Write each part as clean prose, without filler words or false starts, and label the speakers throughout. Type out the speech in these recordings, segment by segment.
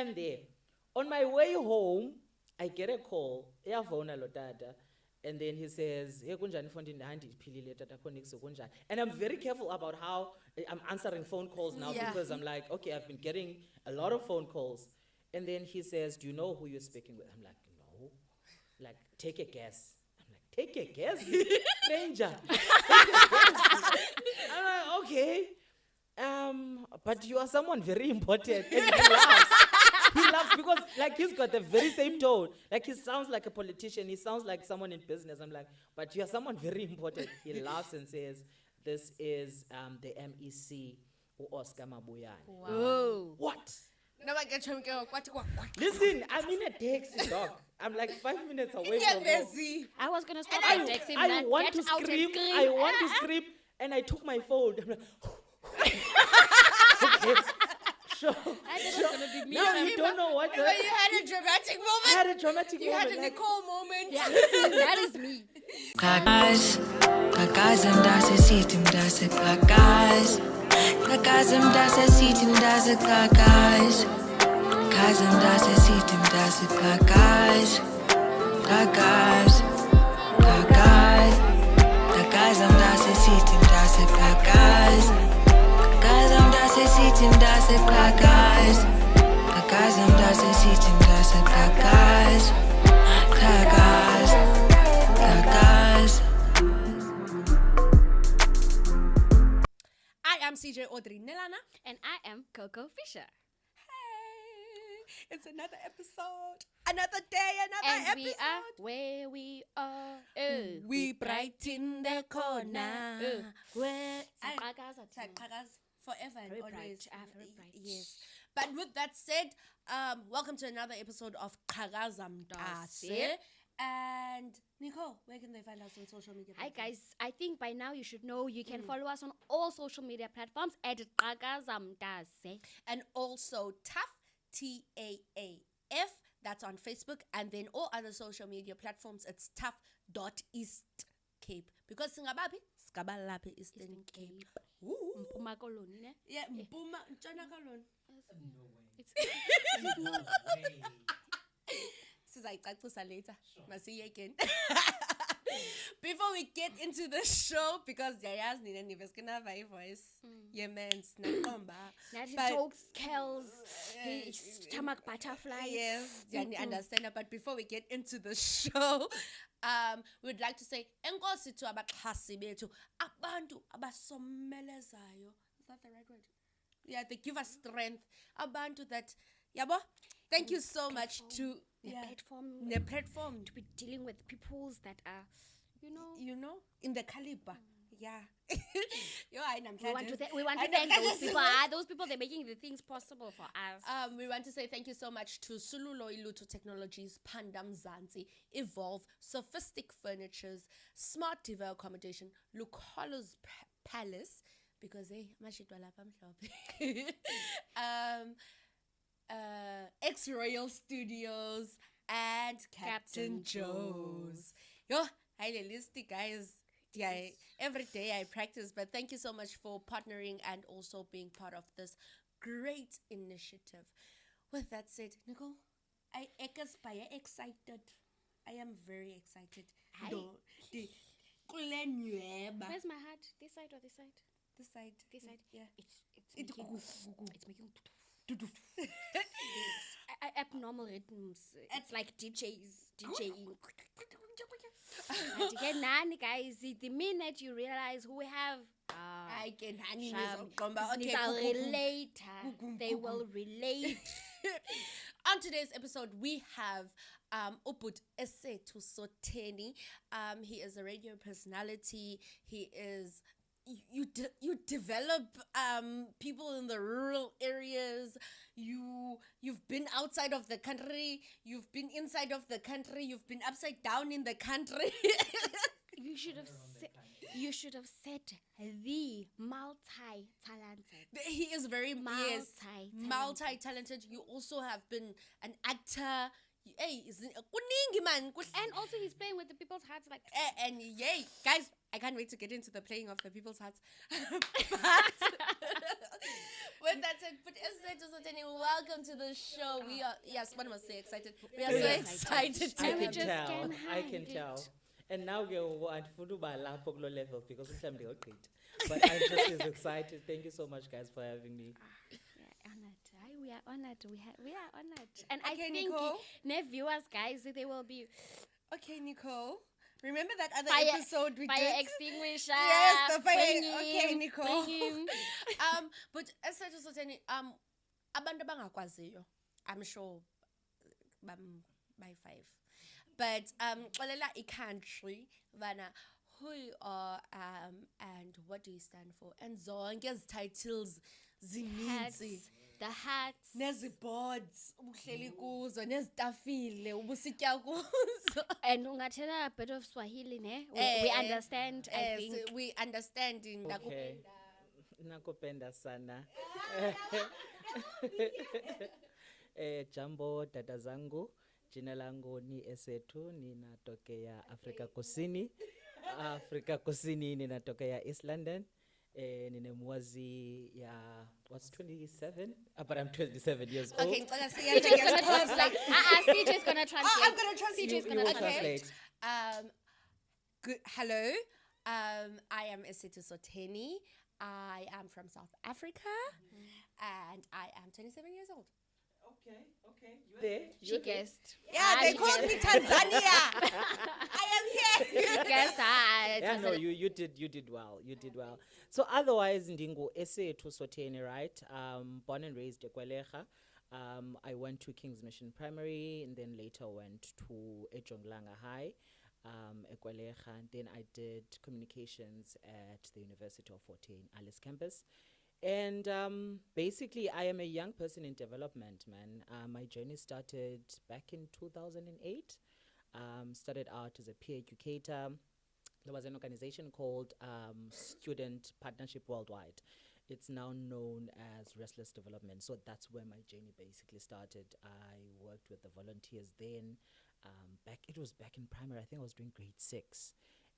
Speaker 1: am there. On my way home, I get a call. Uyafona lo tata. And then he says, "Hey, kunjani mfondini, ndiphilile tata kho nix kunjani." And I'm very careful about how I'm answering phone calls now because I'm like, okay, I've been getting a lot of phone calls. And then he says, "Do you know who you're speaking with?" I'm like, "No." Like, take a guess. I'm like, "Take a guess?" Stranger. Take a guess. I'm like, "Okay. But you are someone very important." And he laughs. He laughs because like he's got the very same tone. Like he sounds like a politician. He sounds like someone in business. I'm like, "But you are someone very important." He laughs and says, "This is the MEC, Oscar Mabuyane."
Speaker 2: Wow.
Speaker 1: What?
Speaker 2: No, I get you.
Speaker 1: Listen, I'm in a taxi, dog. I'm like 5 minutes away from home.
Speaker 2: I was gonna stop
Speaker 1: I
Speaker 2: and text him.
Speaker 1: I want
Speaker 2: Get
Speaker 1: to
Speaker 2: out and
Speaker 1: scream.
Speaker 2: scream.
Speaker 1: I want to scream. And I took my phone. I'm like, okay. Sure.
Speaker 2: I thought it was gonna be me.
Speaker 1: Now you don't know what.
Speaker 3: You had a dramatic moment.
Speaker 1: I had a dramatic
Speaker 3: You
Speaker 1: moment.
Speaker 3: had a
Speaker 1: like,
Speaker 3: Nicole moment.
Speaker 2: Yeah, that is me.
Speaker 4: Qhakaza Mntase sithi Mntase Qhakaza. Qhakaza Mntase sithi Mntase Qhakaza. Qhakaza Mntase sithi Mntase Qhakaza. Qhakaza. Qhakaza. Qhakaza Mntase sithi Mntase Qhakaza. Qhakaza Mntase sithi Mntase Qhakaza. Qhakaza Mntase sithi Mntase Qhakaza. Qhakaza. Qhakaza.
Speaker 3: I am CJ Audrey Nelana.
Speaker 2: And I am Coco Fisher.
Speaker 3: Hey, it's another episode, another day, another
Speaker 2: And
Speaker 3: episode.
Speaker 2: we are where we are.
Speaker 3: We brighten the corner.
Speaker 2: Where
Speaker 3: I-
Speaker 2: Qhakaza
Speaker 3: It's like
Speaker 2: too.
Speaker 3: Qhakaza forever and
Speaker 2: Very
Speaker 3: always.
Speaker 2: bright, very bright.
Speaker 3: Yes. But with that said, welcome to another episode of Qhakaza Mntase. And Nicole, where can they find us on social media?
Speaker 2: Hi
Speaker 3: platforms?
Speaker 2: guys, I think by now you should know you can follow us on all social media platforms at Qhakaza Mntase.
Speaker 3: And also TAF, TAAF, that's on Facebook, and then all other social media platforms, it's taf.eastcape. Because Singababi, Skabalapi Eastern Cape. Ooh.
Speaker 2: Mpuma Koloni, ne?
Speaker 3: Yeah, Mpuma, Ntshona Koloni.
Speaker 2: It's
Speaker 1: no way.
Speaker 3: Sizayicacisa later. See you again. Before we get into the show, because Yaya's Nina Niveska my voice. Yeah, man's Nakomba.
Speaker 2: Now he
Speaker 3: But-
Speaker 2: talks, kills, his stomach butterflies.
Speaker 3: Yes, yeah, I understand that. But before we get into the show, we'd like to say enkosi to abaxhasi bethu, abantu abasomelezayo. Is that the right word? Yeah, they give us strength. Abantu that, yabo. Thank you so much to
Speaker 2: The
Speaker 3: the platform
Speaker 2: to be dealing with peoples that are,
Speaker 3: you know, in the caliber. Yeah. Yo,
Speaker 2: we want to thank those people. Those people, they're making the things possible for us.
Speaker 3: We want to say thank you so much to Sululo Iluto Technologies, Panda Mzansi, Evolve, Sophistic Furnitures, Smart TV Accommodation, Lucolo's Palace, because mashitwa lapha mhlophe. X-Royal Studios, and Captain Joe's. Yo, highly listed guys. Yeah, every day I practice, but thank you so much for partnering and also being part of this great initiative. With that said, Nicole, I excited. I am very excited.
Speaker 2: Where's my heart? This side or this side?
Speaker 3: This side.
Speaker 2: This side.
Speaker 3: Yeah.
Speaker 2: It's making abnormal rhythms. It's like DJing. And again, nani guys, the minute you realize who we have,
Speaker 3: I can
Speaker 2: relate. They will relate.
Speaker 3: On today's episode, we have Esethu Sotheni. He is a radio personality. He is you develop people in the rural areas. You've been outside of the country. You've been inside of the country. You've been upside down in the country.
Speaker 2: You should have said the multi-talented.
Speaker 3: He is very multi-talented. You also have been an actor. Hey, kuningi man.
Speaker 2: And also he's playing with the people's hearts like
Speaker 3: And yay, guys, I can't wait to get into the playing of the people's hearts. But with that said, but Esethu Sotheni, welcome welcome to the show. We are, yes, one was so excited. We are so excited
Speaker 1: I
Speaker 3: to
Speaker 1: can
Speaker 2: just
Speaker 1: tell.
Speaker 2: can
Speaker 1: I
Speaker 2: hide
Speaker 1: can
Speaker 2: it.
Speaker 1: tell. And now we are full lapho kulo level because mhlawumbe ndiyogqitha. But I'm just as excited. Thank you so much, guys, for having me.
Speaker 2: Yeah, honored. Aye, we are honored. We are honored. And I
Speaker 3: Okay,
Speaker 2: think
Speaker 3: Nicole.
Speaker 2: ne viewers, guys, they will be
Speaker 3: Okay, Nicole. Remember that other
Speaker 2: fire,
Speaker 3: episode we
Speaker 2: fire
Speaker 3: did?
Speaker 2: extinguisher.
Speaker 3: Yes, the fire.
Speaker 2: bring
Speaker 3: Okay,
Speaker 2: him,
Speaker 3: Nicole.
Speaker 2: bring him.
Speaker 3: But Esethu Sotheni, abantu abangakwaziyo, I'm sure by 5. But xolela i-country bana who you are and what do you stand for, and zonke ezi titles zininzi,
Speaker 2: Hats, the hats.
Speaker 3: neziboards ubuhleli kuzo, nezitafile ubusitya kuzo.
Speaker 2: And ungathela a bit of Swahili, ne? We understand, I think.
Speaker 3: We understand in
Speaker 1: Okay. Nakupenda sana. Jambo dada zangu. Jina langu ni Esethu, ninatokea Afrika Kusini. Afrika Kusini ninatokea East London. Nina mwazi ya what's 27? But I'm 27 years old.
Speaker 3: Okay,
Speaker 2: CJ's gonna translate. CJ's gonna translate.
Speaker 3: I'm gonna translate.
Speaker 2: CJ's
Speaker 1: You
Speaker 2: gonna
Speaker 1: will
Speaker 2: translate.
Speaker 1: translate.
Speaker 3: Good. Hello. I am Esethu Sotheni. I am from South Africa, and I am 27 years old.
Speaker 1: Okay. You there?
Speaker 2: She guessed.
Speaker 3: Yeah, they
Speaker 2: she
Speaker 3: called me
Speaker 2: guessed.
Speaker 3: Tanzania. I am here.
Speaker 2: She guessed.
Speaker 1: Yeah, no, you did well. You did well. So otherwise, ndingu Esethu Sotheni, right? Born and raised eKwaleja. I went to King's Mission Primary and then later went to Ejonglanga High, eKwaleja. And then I did communications at the University of Fort Hare Alice campus. And basically, I am a young person in development, man. My journey started back in 2008. Started out as a peer educator. There was an organization called Student Partnership Worldwide. It's now known as Restless Development. So that's where my journey basically started. I worked with the volunteers then. It was back in primary. I think I was doing grade 6.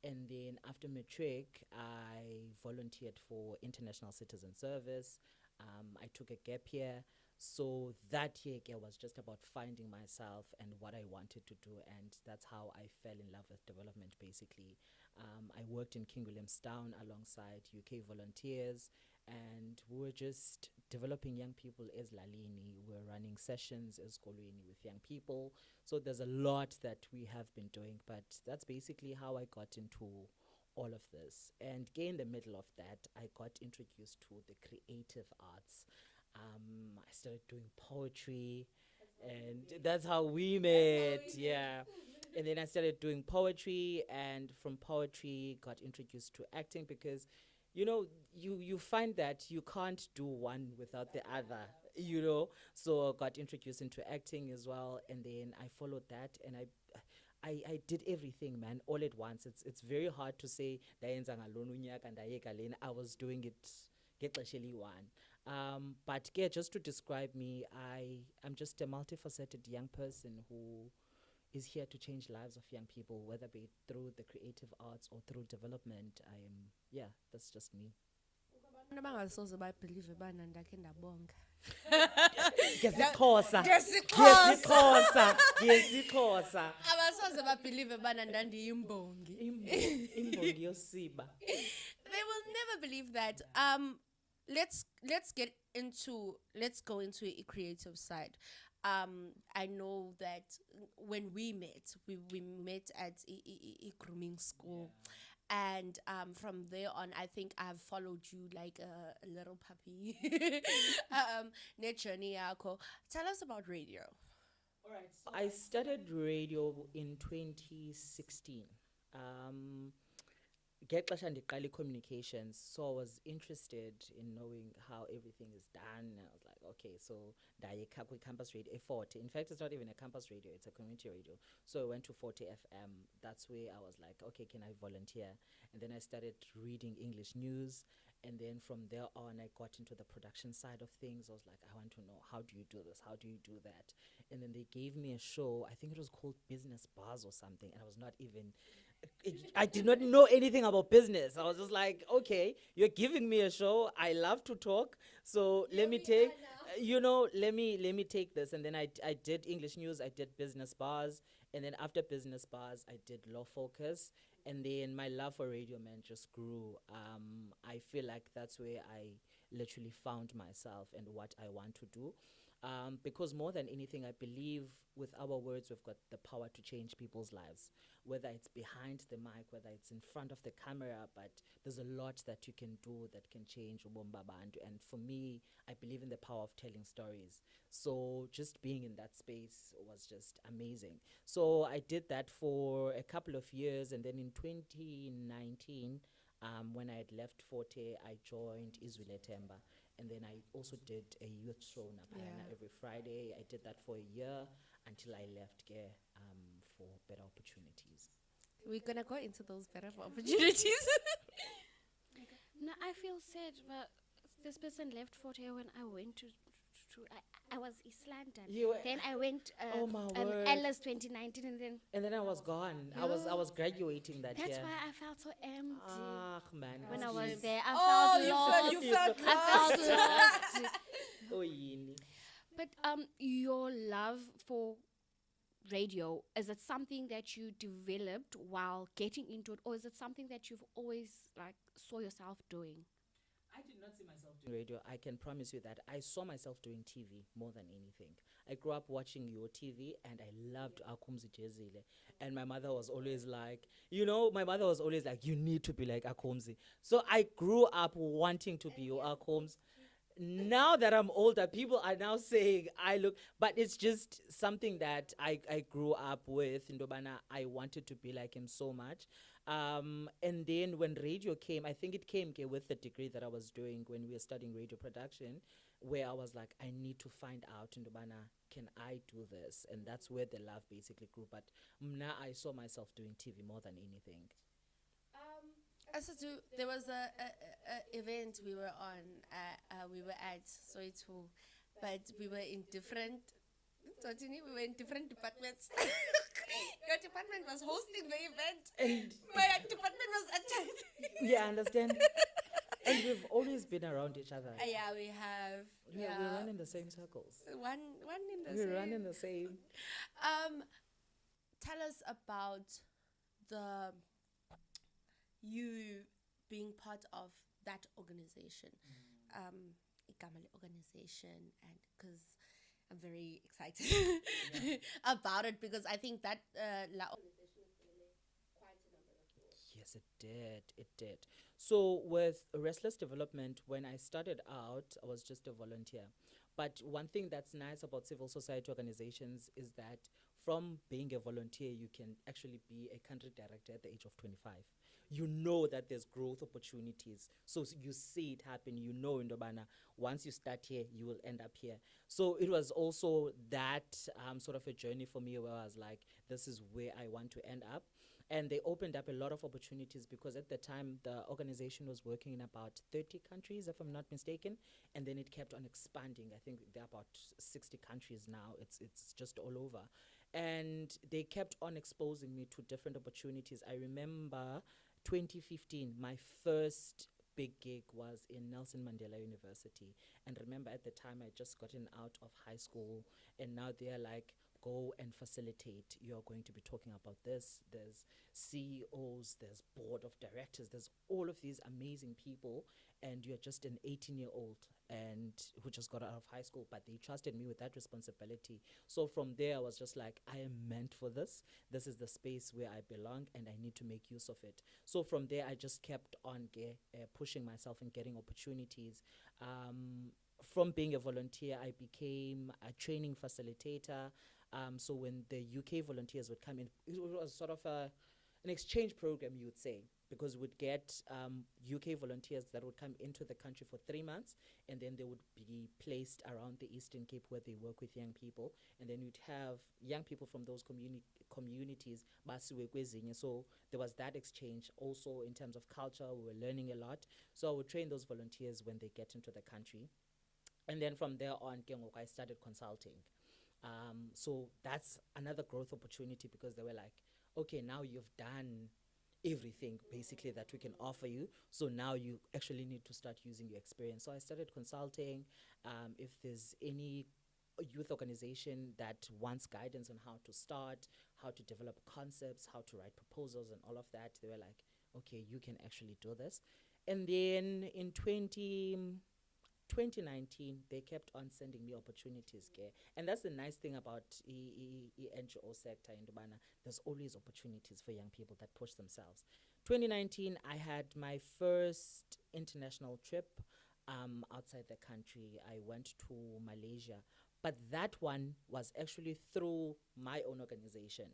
Speaker 1: And then after matric, I volunteered for International Citizen Service. I took a gap year. So that year was just about finding myself and what I wanted to do. And that's how I fell in love with development, basically. I worked in King Williamstown alongside UK volunteers. And we were just developing young people as Lalini. We're running sessions as Kolweni with young people. So there's a lot that we have been doing, but that's basically how I got into all of this. And in the middle of that, I got introduced to the creative arts. I started doing poetry, and that's how we met. Yeah. And then I started doing poetry, and from poetry got introduced to acting because you find that you can't do one without the other, So I got introduced into acting as well, and then I followed that, and I did everything, man, all at once. It's very hard to say ndayenza ngalona unyaka ndayeka lena. I was doing it ngexesha eliyi-1. But just to describe me, I'm just a multifaceted young person who is here to change lives of young people, whether be it through the creative arts or through development. That's just me.
Speaker 3: Abangasoze bayibhelieve bana ndakhe ndabonga.
Speaker 1: NgesiXhosa.
Speaker 3: Abasoze babhelieve bana ndandiyimbongi.
Speaker 1: Imbongi yosiba.
Speaker 3: They will never believe that. Let's go into a creative side. I know that when we met at a grooming school. And from there on, I think I've followed you like a little puppy. Journey yako. Tell us about radio.
Speaker 1: All right. So I started radio in 2016. Ngexesha ndiqala communications, so I was interested in knowing how everything is done. And I was like, okay, so ndayeka campus radio, Forte. In fact, it's not even a campus radio; it's a community radio. So I went to Forte FM. That's where I was like, okay, can I volunteer? And then I started reading English news. And then from there on, I got into the production side of things. I was like, I want to know, how do you do this? How do you do that? And then they gave me a show. I think it was called Business Bars or something. And I was not even... I did not know anything about business. I was just like, okay, you're giving me a show. I love to talk. So let me take let me take this, and then I did English news, I did business bars, and then after business bars, I did law focus, and then my love for radio man just grew. I feel like that's where I literally found myself and what I want to do. Because more than anything, I believe with our words, we've got the power to change people's lives, whether it's behind the mic, whether it's in front of the camera, but there's a lot that you can do that can change ubomi babantu. And for me, I believe in the power of telling stories. So just being in that space was just amazing. So I did that for a couple of years, and then in 2019, when I had left Forte, I joined Izwile Temba. And then I also did a youth show Napayana every Friday. I did that for a year until I left here for better opportunities.
Speaker 3: We're gonna go into those better opportunities.
Speaker 2: No, I feel sad, but this person left Fort Hare when I went to I was East London. Then I went
Speaker 1: Oh my word.
Speaker 2: Alice 2019, and then
Speaker 1: I was gone. I was graduating that
Speaker 2: that's
Speaker 1: year.
Speaker 2: why I felt so empty.
Speaker 1: Ah, man.
Speaker 2: When I was
Speaker 1: excuse-
Speaker 2: there, I felt lost.
Speaker 3: you felt
Speaker 2: I felt lost.
Speaker 1: Oh, yini.
Speaker 2: But your love for radio, is it something that you developed while getting into it, or is it something that you've always saw yourself doing?
Speaker 1: I did not see myself doing radio. I can promise you that. I saw myself doing TV more than anything. I grew up watching your TV, and I loved Akumzi Jezile. And my mother was always like, you need to be like Akumzi. So I grew up wanting to be your Akumzi. Now that I'm older, people are now saying but it's just something that I grew up with. Ndobana, I wanted to be like him so much. And then when radio came, I think it came with the degree that I was doing when we were studying radio production, where I was like, I need to find out, Ndobana, can I do this? And that's where the love basically grew. But now I saw myself doing TV more than anything.
Speaker 3: Esethu, there was a event we were on. We were at Soweto, but we were in different. We were in different departments. Your department was hosting the event.
Speaker 1: And
Speaker 3: My department was attending.
Speaker 1: yeah, I understand. And we've always been around each other.
Speaker 3: Yeah, we have.
Speaker 1: We run in the same circles.
Speaker 3: One in the
Speaker 1: We
Speaker 3: same.
Speaker 1: run in the same.
Speaker 3: Tell us about you being part of that organization, Ikamale organization, and because I'm very excited about it, because I think that organization quite a number of years.
Speaker 1: Yes, it did. So with Restless Development, when I started out, I was just a volunteer. But one thing that's nice about civil society organizations is that from being a volunteer, you can actually be a country director at the age of 25. You know that there's growth opportunities. So you see it happen. You know, Ndobana, once you start here, you will end up here. So it was also that sort of a journey for me where I was like, this is where I want to end up. And they opened up a lot of opportunities because at the time, the organization was working in about 30 countries, if I'm not mistaken. And then it kept on expanding. I think there are about 60 countries now. It's just all over. And they kept on exposing me to different opportunities. I remember 2015, my first big gig was in Nelson Mandela University. And remember at the time, I just gotten out of high school, and now they're like, go and facilitate. You're going to be talking about this. There's CEOs, there's board of directors, there's all of these amazing people, and you're just an 18-year-old and who just got out of high school, but they trusted me with that responsibility. So from there, I was just like, I am meant for this. This is the space where I belong, and I need to make use of it. So from there, I just kept on pushing myself and getting opportunities. From being a volunteer, I became a training facilitator. So when the UK volunteers would come in, it was sort of an exchange program, you would say, because we'd get UK volunteers that would come into the country for 3 months, and then they would be placed around the Eastern Cape where they work with young people, and then you'd have young people from those communities. So there was that exchange. Also in terms of culture, we were learning a lot. So I would train those volunteers when they get into the country. And then from there on, I started consulting. So that's another growth opportunity, because they were like, okay, now you've done everything basically that we can offer you. So now you actually need to start using your experience. So I started consulting. If there's any youth organization that wants guidance on how to start, how to develop concepts, how to write proposals and all of that, they were like, okay, you can actually do this. And then in 2019, they kept on sending me opportunities. And that's the nice thing about the NGO sector in Dubana. There's always opportunities for young people that push themselves. 2019, I had my first international trip outside the country. I went to Malaysia. But that one was actually through my own organization.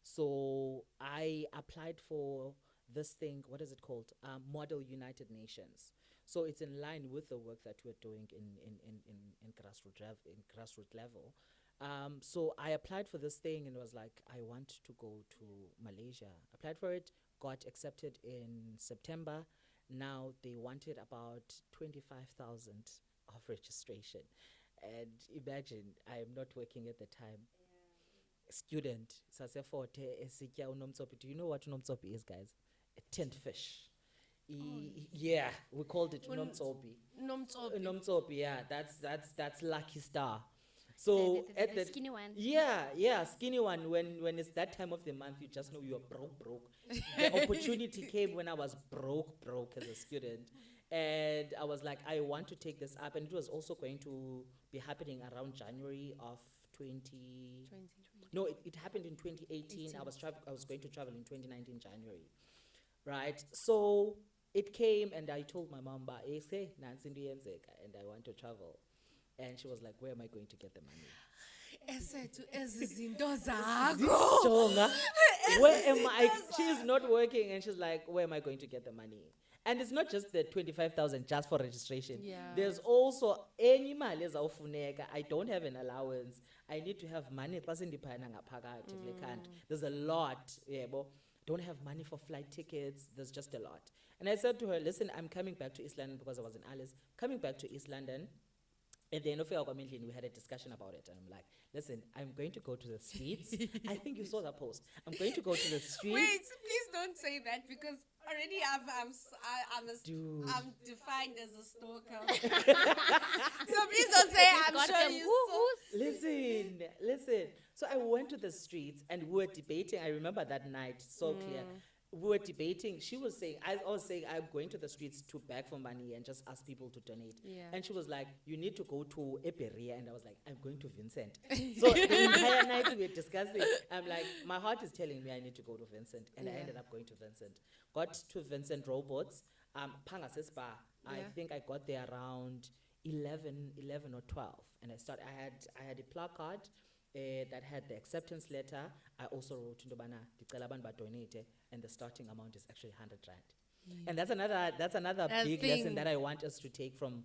Speaker 1: So I applied for this thing, what is it called? Model United Nations. So it's in line with the work that we're doing in grassroots level. So I applied for this thing and was like, I want to go to Malaysia. Applied for it, got accepted in September. Now they wanted about 25,000 of registration. And imagine, I am not working at the time. Student, Saseforte, Esikia unomtsopi. Do you know what unomtsopi is, guys? A tinned fish. Yeah, we called it unomtsopi. Unomtsopi, yeah, that's Lucky Star. So at
Speaker 2: the skinny one.
Speaker 1: Yeah, skinny one. When it's that time of the month, you just know you are broke. The opportunity came when I was broke as a student. And I was like, I want to take this up. And it was also going to be happening around January of 2020. No, it happened in 2018. I was going to travel in 2019 January. Right? So it came and I told my mom, and I want to travel. And she was like, where am I going to get the money? Jonga, where am I? She's not working and she's like, where am I going to get the money? And it's not just the 25,000 just for registration.
Speaker 3: Yeah.
Speaker 1: There's also any mali ezawufuneka. I don't have an allowance. I need to have money. There's a lot. Don't have money for flight tickets. There's just a lot. And I said to her, listen, I'm coming back to East London because I was in Alice. Coming back to East London. At the end of our meeting, we had a discussion about it. And I'm like, listen, I'm going to go to the streets. I think you saw that post. I'm going to go to the streets.
Speaker 3: Wait, please don't say that because already I'm defined as a stalker. So please don't say I'm sure you saw.
Speaker 1: Listen. So I went to the streets and we were debating. I remember that night so clear. We were debating. She was saying, I was saying, I'm going to the streets to beg for money and just ask people to donate.
Speaker 3: Yeah.
Speaker 1: And she was like, you need to go to Eperia. And I was like, I'm going to Vincent. So the entire night we were discussing. I'm like, my heart is telling me I need to go to Vincent. And I ended up going to Vincent. Got to Vincent Robots. Pangase Spa. I think I got there around 11 or 12. And I had a placard that had the acceptance letter. I also wrote into Bana, donate, and the starting amount is actually 100 rand. And that's another big lesson that I want us to take from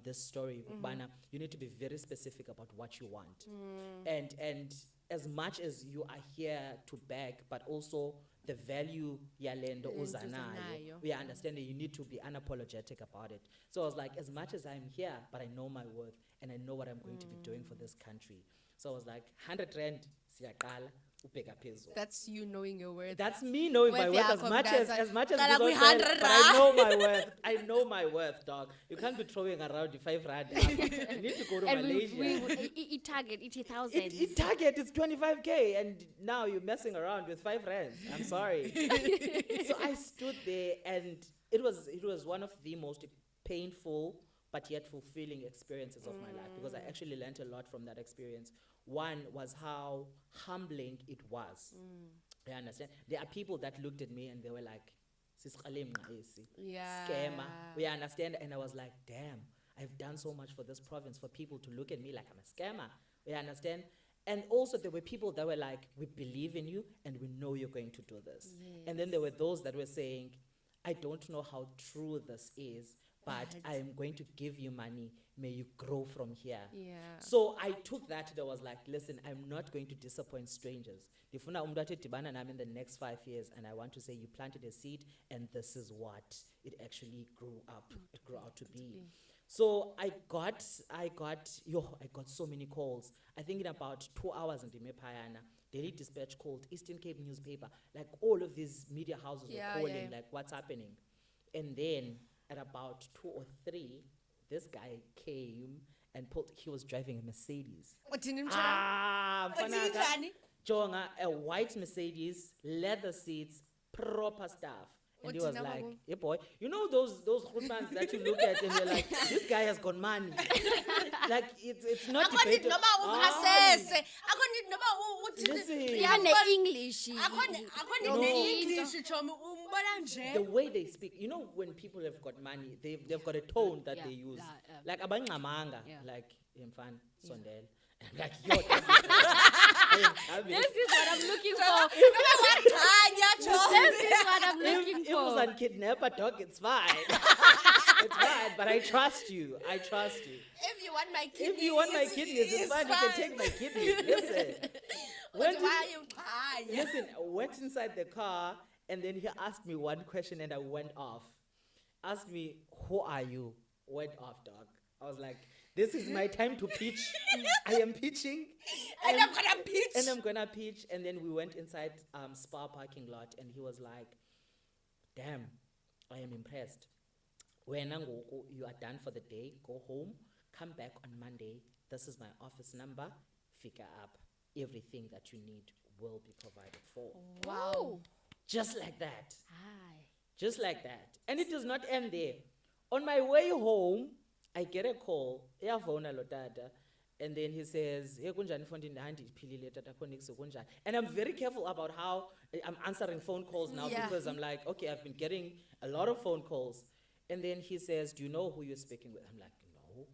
Speaker 1: this story. Bana, you need to be very specific about what you want. And as much as you are here to beg, but also the value yalendo uzanayo, we understand that you need to be unapologetic about it. So I was like, as much as I'm here, but I know my worth and I know what I'm going to be doing for this country. So I was like, 100 rand, siyaqala, ubheka phezulu.
Speaker 3: That's you knowing your worth.
Speaker 1: That's me knowing my worth as much as
Speaker 3: Qala
Speaker 1: Bizo
Speaker 3: kwi-100
Speaker 1: says, but I know my worth. I know my worth, dog. You can't be throwing around the 5 rand. You need to go to
Speaker 2: And
Speaker 1: Malaysia.
Speaker 2: it target, it's 1,000.
Speaker 1: It target is 25K and now you're messing around with 5 rands. I'm sorry. So I stood there and it was one of the most painful but yet fulfilling experiences of my life because I actually learned a lot from that experience. One was how humbling it was. I understand. There are people that looked at me and they were like, scammer. We understand. And I was like, damn, I've done so much for this province for people to look at me like I'm a scammer. We understand. And also there were people that were like, we believe in you and we know you're going to do this.
Speaker 3: Yes.
Speaker 1: And then there were those that were saying, I don't know how true this is, but I am going to give you money. May you grow from here.
Speaker 3: Yeah.
Speaker 1: So I took that and I was like, listen, I'm not going to disappoint strangers. Ndifuna umuntu athi dibana nami in the next 5 years, and I want to say you planted a seed and this is what it actually grew out to be. So I got so many calls. I think in about 2 hours in Dimepayana, Daily Dispatch called, Eastern Cape newspaper, like all of these media houses
Speaker 3: Yeah,
Speaker 1: were calling,
Speaker 3: yeah.
Speaker 1: like what's happening. And then at about 2 or 3, this guy came and he was driving a Mercedes.
Speaker 3: Uthini mtshana?
Speaker 1: Ah,
Speaker 3: Uthini
Speaker 1: mfanaka,
Speaker 3: njani?
Speaker 1: Jonga, a white Mercedes, leather seats, proper stuff. And he was
Speaker 3: Uthini
Speaker 1: like,
Speaker 3: abaku?
Speaker 1: hey boy, you know those grootmans that you look at and you're like, this guy has got money. Like, it's not
Speaker 3: Akho need
Speaker 1: debatable.
Speaker 3: noba uasese. Akho need noba uthini.
Speaker 1: Listen.
Speaker 2: Yeah, the English.
Speaker 3: Akho need
Speaker 1: No.
Speaker 3: ne-English chomi umbona
Speaker 1: The
Speaker 3: nje.
Speaker 1: way they speak, you know, when people have got money, they've got a tone that
Speaker 2: Yeah,
Speaker 1: they use.
Speaker 2: yeah.
Speaker 1: Like abangamanga,
Speaker 2: Yeah.
Speaker 1: like Imfan, Sondel. Like yo,
Speaker 2: This is what I'm looking for.
Speaker 3: Khanya chomi.
Speaker 2: This is what I'm looking
Speaker 1: if it was
Speaker 2: for.
Speaker 1: on kidnapper dog, it's fine. It's fine, but I trust you. I trust you.
Speaker 3: If you want my kidneys,
Speaker 1: If you want my kidneys, it's fine. You can take my kidneys. Listen. Went
Speaker 3: Why
Speaker 1: in-
Speaker 3: you khanya?
Speaker 1: Listen, I went inside the car and then he asked me one question and I went off. Asked me, who are you? Went off, dog. I was like, this is my time to pitch. I am pitching.
Speaker 3: And I'm gonna pitch.
Speaker 1: And I'm gonna pitch. And then we went inside Spa parking lot and he was like, damn, I am impressed. When you are done for the day, go home, come back on Monday. This is my office number. Figure up. Everything that you need will be provided for.
Speaker 2: Wow.
Speaker 1: Just like that.
Speaker 2: Hi.
Speaker 1: Just like that. And it does not end there. On my way home, I get a call. Uyavona lo tata. And then he says, "Hey, kunjani mfondini, handi ndiphilile tata kho niks kunjani." And I'm very careful about how I'm answering phone calls now
Speaker 3: Yeah.
Speaker 1: because I'm like, okay, I've been getting a lot of phone calls. And then he says, "Do you know who you're speaking with?" I'm like, "No."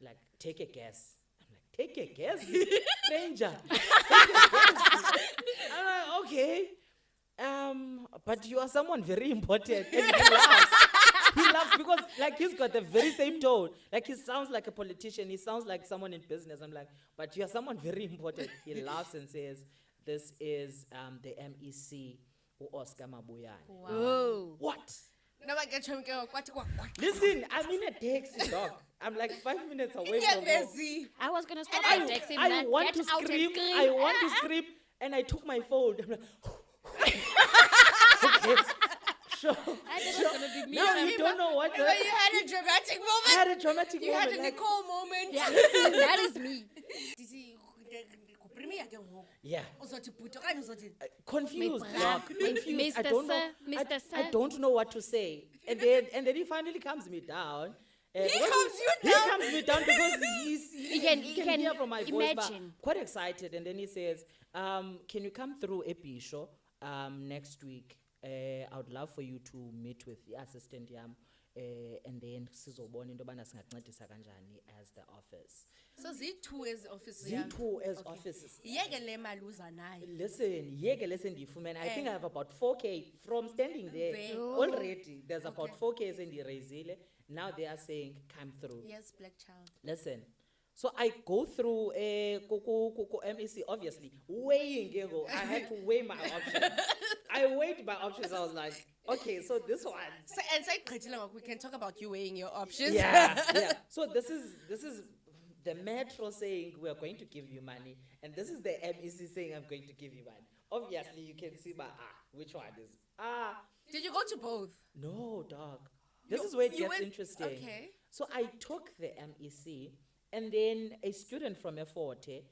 Speaker 1: Like, take a guess. I'm like, "Take a guess?" Stranger. Take a guess. I'm like, okay. But you are someone very important. And he laughs. He laughs because like he's got the very same tone. Like he sounds like a politician. He sounds like someone in business. I'm like, but you are someone very important. He laughs and says, "This is the MEC, Oscar Mabuyane."
Speaker 2: Oh.
Speaker 1: What?
Speaker 3: No, I get chomi ke kwathi kwa.
Speaker 1: Listen, I'm in a taxi, dog. I'm like 5 minutes away from home.
Speaker 3: Inyembezi.
Speaker 2: I was gonna stop
Speaker 1: I,
Speaker 2: and text him
Speaker 1: I
Speaker 2: that
Speaker 1: want
Speaker 2: get
Speaker 1: to
Speaker 2: out
Speaker 1: scream.
Speaker 2: and scream.
Speaker 1: I want to scream, and I took my phone. I'm like, okay, sure.
Speaker 2: I thought it was gonna be me.
Speaker 1: Now you don't know what.
Speaker 3: Remember you had a dramatic
Speaker 1: I
Speaker 3: moment.
Speaker 1: had a dramatic
Speaker 3: You had
Speaker 1: moment.
Speaker 3: a
Speaker 1: like-
Speaker 3: Nicole moment.
Speaker 2: Yeah, that is me.
Speaker 3: Disi kupremiya ke ngoku.
Speaker 1: yeah.
Speaker 3: Uzothi bhuti okanye uzothi
Speaker 1: Confused,
Speaker 2: Mr.
Speaker 1: dog. Confused. I
Speaker 2: Mr.
Speaker 1: don't know.
Speaker 2: Sir,
Speaker 1: I,
Speaker 2: Mr.
Speaker 1: I
Speaker 2: Sir.
Speaker 1: don't know what to say. And then he finally calms me down. Because
Speaker 3: calms you
Speaker 1: He
Speaker 3: down?
Speaker 1: calms me down because he
Speaker 2: can-
Speaker 1: he
Speaker 2: he
Speaker 1: can
Speaker 2: can
Speaker 1: hear from my voice, but
Speaker 2: imagine.
Speaker 1: quite excited. And then he says, "Can you come through Episho next week? I would love for you to meet with the assistant yam, and then sizobona into yobana singakuncedisa kanjani as the office."
Speaker 3: so ziyi-2 as office
Speaker 1: Z2 as offices.
Speaker 3: yeke le mali uza nayo.
Speaker 1: Listen, yeke listen ndifumene. I think I have about 4K from standing there
Speaker 3: There.
Speaker 1: already. There's about
Speaker 3: Okay.
Speaker 1: 4K endirezile. Now they are saying come through.
Speaker 3: Yes, black child.
Speaker 1: Listen. So I go through MEC, obviously, weighing, I had to weigh my options. I weighed my options. I was like, okay, so this one.
Speaker 3: So, and sayigqithile ngoku, we can talk about you weighing your options.
Speaker 1: Yeah, yeah. So this is the metro saying we are going to give you money, and this is the MEC saying I'm going to give you money. Obviously, you can see my which one is
Speaker 3: Did you go to both?
Speaker 1: no, dog. This is where it
Speaker 3: You
Speaker 1: gets
Speaker 3: went-
Speaker 1: interesting.
Speaker 3: okay.
Speaker 1: So I took the MEC, and then a student from Eforte,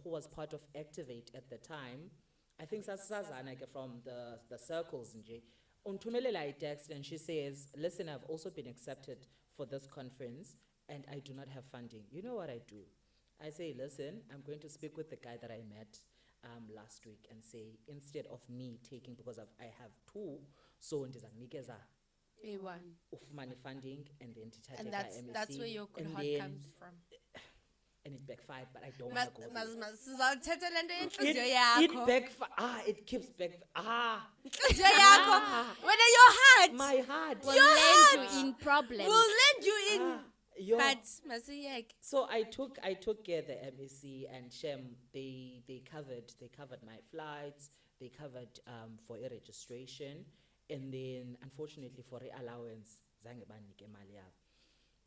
Speaker 1: who was part of Activate at the time, I think Sazana from the circles, nje, untumelela I text, and she says, "Listen, I've also been accepted for this conference, and I do not have funding." You know what I do? I say, "Listen, I'm going to speak with the guy that I met last week and say, instead of me taking, because I have 2, so ndizakunikeza
Speaker 3: A1.
Speaker 1: ufumane funding and then ndithathe
Speaker 3: And
Speaker 1: ka
Speaker 3: that's
Speaker 1: MEC,
Speaker 3: where your good
Speaker 1: and
Speaker 3: heart
Speaker 1: then-
Speaker 3: comes from.
Speaker 1: and it backfired, but I don't want to go there.
Speaker 3: Sizawuthetha le nto yentliziyo
Speaker 1: It
Speaker 3: yakho.
Speaker 1: backfired. It keeps back.
Speaker 3: Intliziyo yakho. Whether your heart
Speaker 1: My heart.
Speaker 2: Will
Speaker 3: Your
Speaker 2: land
Speaker 3: heart
Speaker 2: you in problems.
Speaker 3: will land you in.
Speaker 1: Your-
Speaker 3: But masiyeke.
Speaker 1: So I took the MEC, and Shem, they covered my flights, they covered for a registration, and then unfortunately for a allowance zange banike mali yabo.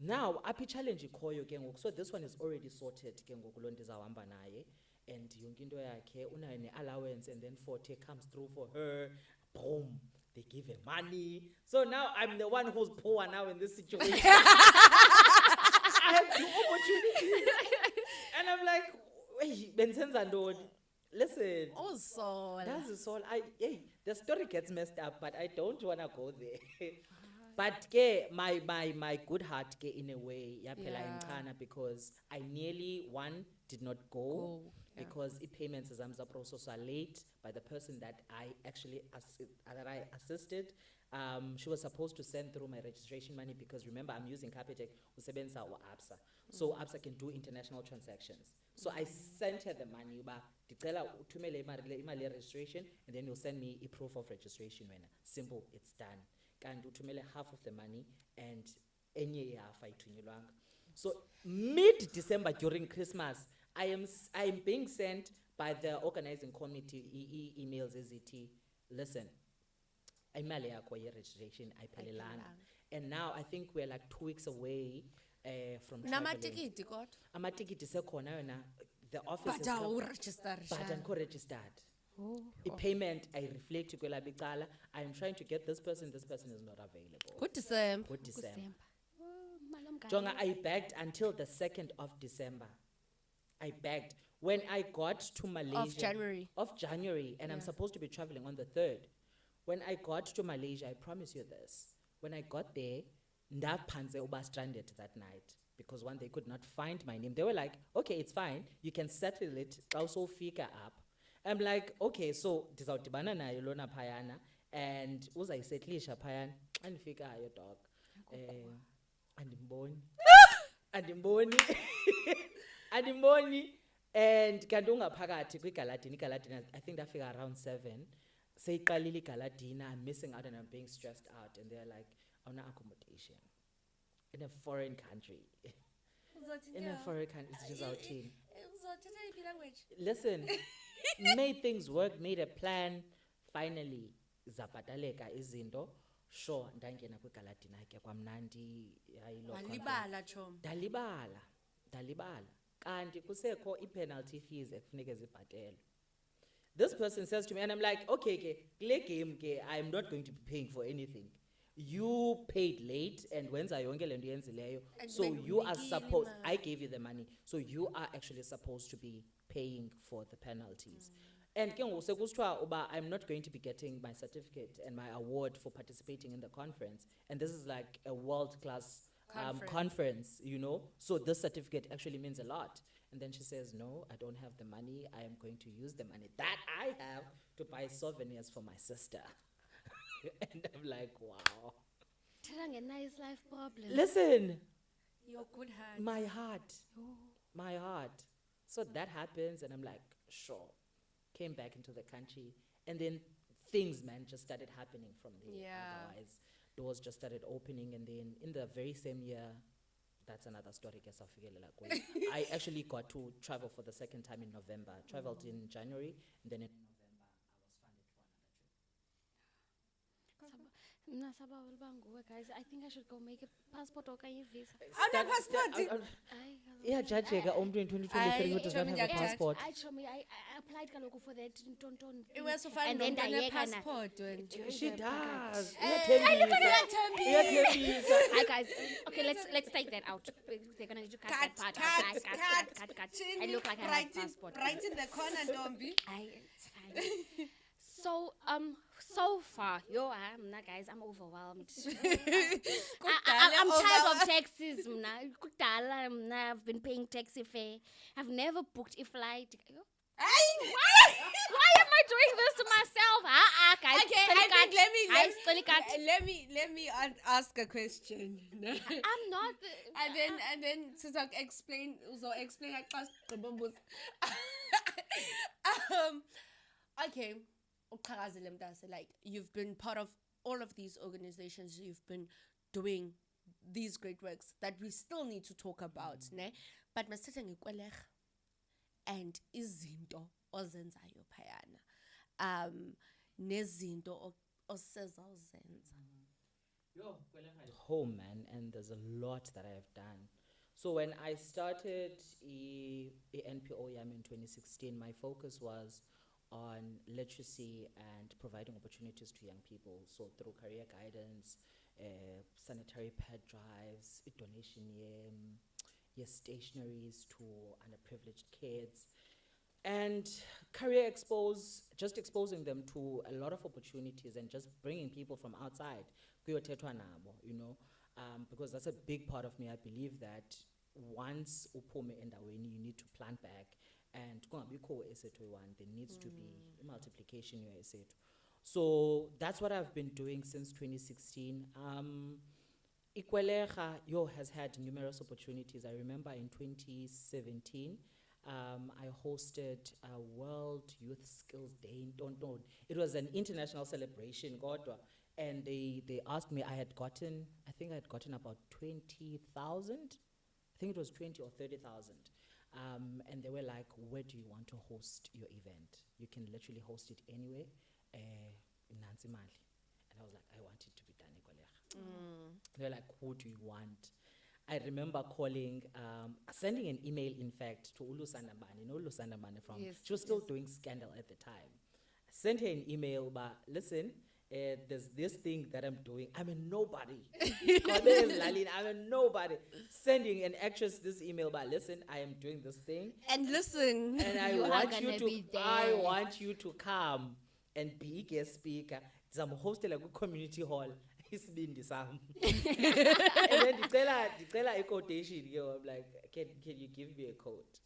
Speaker 1: Now aphi challenge ikhoyo ke ngoku, so this one is already sorted ke ngoku lo ndizawuhamba naye, and yonke into yakhe unayo ne-allowance, and then 40 comes through for her, boom, they give her money. So now I'm the one who's poor now in this situation. I have two opportunities. And I'm like, wait, benzenza ntoni? Listen,
Speaker 3: Oh, so.
Speaker 1: that's all. The story gets messed up, but I don't want to go there. But ke, my good heart ke, in a way, yaphela
Speaker 3: Yeah.
Speaker 1: imchana, because I nearly, one, did not go,
Speaker 3: yeah.
Speaker 1: because payments zam process are late by the person that I actually assisted. She was supposed to send through my registration money, because remember, I'm using Capitec, usebenzisa ABSA. So ABSA can do international transactions. So I sent her the money, uba ndicela uthumele imali registration, and then you'll send me a proof of registration. Simple, it's done. Kanti uthumele half of the money, and enye half ayithunyelwanga. So mid-December during Christmas, I am being sent by the organizing committee emails ezithi, listen, imali yakho ye-registration ayiphelelanga. And now I think we're like 2 weeks away from traveling.
Speaker 3: Namatikiti kodwa.
Speaker 1: Amatikiti sekhona yona, the office
Speaker 3: But
Speaker 1: is
Speaker 3: awuregister.
Speaker 1: but I'm registered. Payment I reflect kwela bicala. I am trying to get this person is not available.
Speaker 3: Good December.
Speaker 1: Good December.
Speaker 2: December. Oh,
Speaker 1: Jonga, I begged until the 2nd of December. I begged. When I got to Malaysia. Of January. And I'm supposed to be traveling on the 3rd. When I got to Malaysia, I promise you this. When I got there, ndapanze uba stranded that night. Because one, they could not find my name. They were like, okay, it's fine. You can settle it. Also figure up. I'm like, okay, so ndizawudibana nayo lona phayana, and uzayisettlisha phayana xa ndifikayo dog. Andimboni. Andimboni. And kanti ungaphakathi kwigaladini, I think ndafika around 7. Seyiqalile igaladini, I'm missing out and I'm being stressed out, and they're like, awuna accommodation in a foreign country. In a foreign country, it's just our team. Listen, made things work, made a plan. Finally, zapataleka izinto. Sure, ndangena kwigaladini ke kwamnandi ayilo.
Speaker 3: Walibala chom.
Speaker 1: Dalibala. Kanti kusekho i-penalty fees ekufuneka zibhatelwe. This person says to me, and I'm like, okay, kule game, I'm not going to be paying for anything. You paid late, and when yonke le nto yenzileyo, so you are supposed, I gave you the money, so you are actually supposed to be paying for the penalties. And ke ngoku sekusithiwa uba I'm not going to be getting my certificate and my award for participating in the conference, and this is like a world-class conference, you know, so this certificate actually means a lot. And then she says, no, I don't have the money. I am going to use the money that I have to buy souvenirs for my sister. And I'm like, wow.
Speaker 2: Telling a nice life problem.
Speaker 1: Listen,
Speaker 3: Your good hand.
Speaker 1: my heart. So that happens, and I'm like, sure. Came back into the country, and then things, man, just started happening from there.
Speaker 3: Yeah.
Speaker 1: Otherwise, doors just started opening, and then in the very same year, that's another story. I actually got to travel for the second time in November. I traveled in January, and then in November,
Speaker 2: Guys, I think I should go make a passport or a visa.
Speaker 1: Yeah, Judge, in 2023 who does not have a passport.
Speaker 2: Actually, I applied for that tonton.
Speaker 3: It was so fun.
Speaker 2: And then
Speaker 3: I
Speaker 2: I
Speaker 3: passport.
Speaker 1: She does.
Speaker 2: Hi guys. Okay, let's take that out. They're gonna need to cut that part out. Cut. I look like I have a passport.
Speaker 3: Right in the corner, Dombi.
Speaker 2: It's fine. So far, guys, I'm overwhelmed. I'm tired of taxis. I've been paying taxi fare. I've never booked a flight. Why am I doing this to myself? Guys.
Speaker 3: Okay, let me ask a question.
Speaker 2: I'm not.
Speaker 3: And then Sister explain. Okay. Qhakaza Mntase, like, you've been part of all of these organizations, you've been doing these great works that we still need to talk about, ne? But masithethe ngekwelege and izinto ozenzayo phayana, nezinto osezawuzenza.
Speaker 1: Home, man, and there's a lot that I have done. So when I started NPO YAM in 2016, my focus was on literacy and providing opportunities to young people. So through career guidance, sanitary pad drives, donation stationaries to underprivileged kids, and just exposing them to a lot of opportunities and just bringing people from outside, kuyothethwa nabo, because that's a big part of me. I believe that once uphume endaweni, you need to plant back, and kungabikho Esethu one, there needs to be multiplication your Esethu. So that's what I've been doing since 2016. Ikwelecha has had numerous opportunities. I remember in 2017, I hosted a World Youth Skills Day in Tonton. It was an international celebration, Godwa, and they asked me. I think I had gotten about 20,000. I think it was 20 or 30,000. And they were like, where do you want to host your event? You can literally host it anywhere in Nansimali. And I was like, I want it to be done in Kwaleja. They were like, who do you want? I remember calling, sending an email, in fact, to Ulu Sandambane. Ulu Sandambane she was still doing Scandal at the time. I sent her an email, but listen, there's this thing that I'm doing. I'm a nobody. I'm a nobody. Sending an actress this email, but listen, I am doing this thing.
Speaker 3: And listen.
Speaker 1: And I want you to come and be a guest speaker. I'm hosting a community hall. Isibindi sam. And then dicela a quotation. I'm like, can you give me a quote?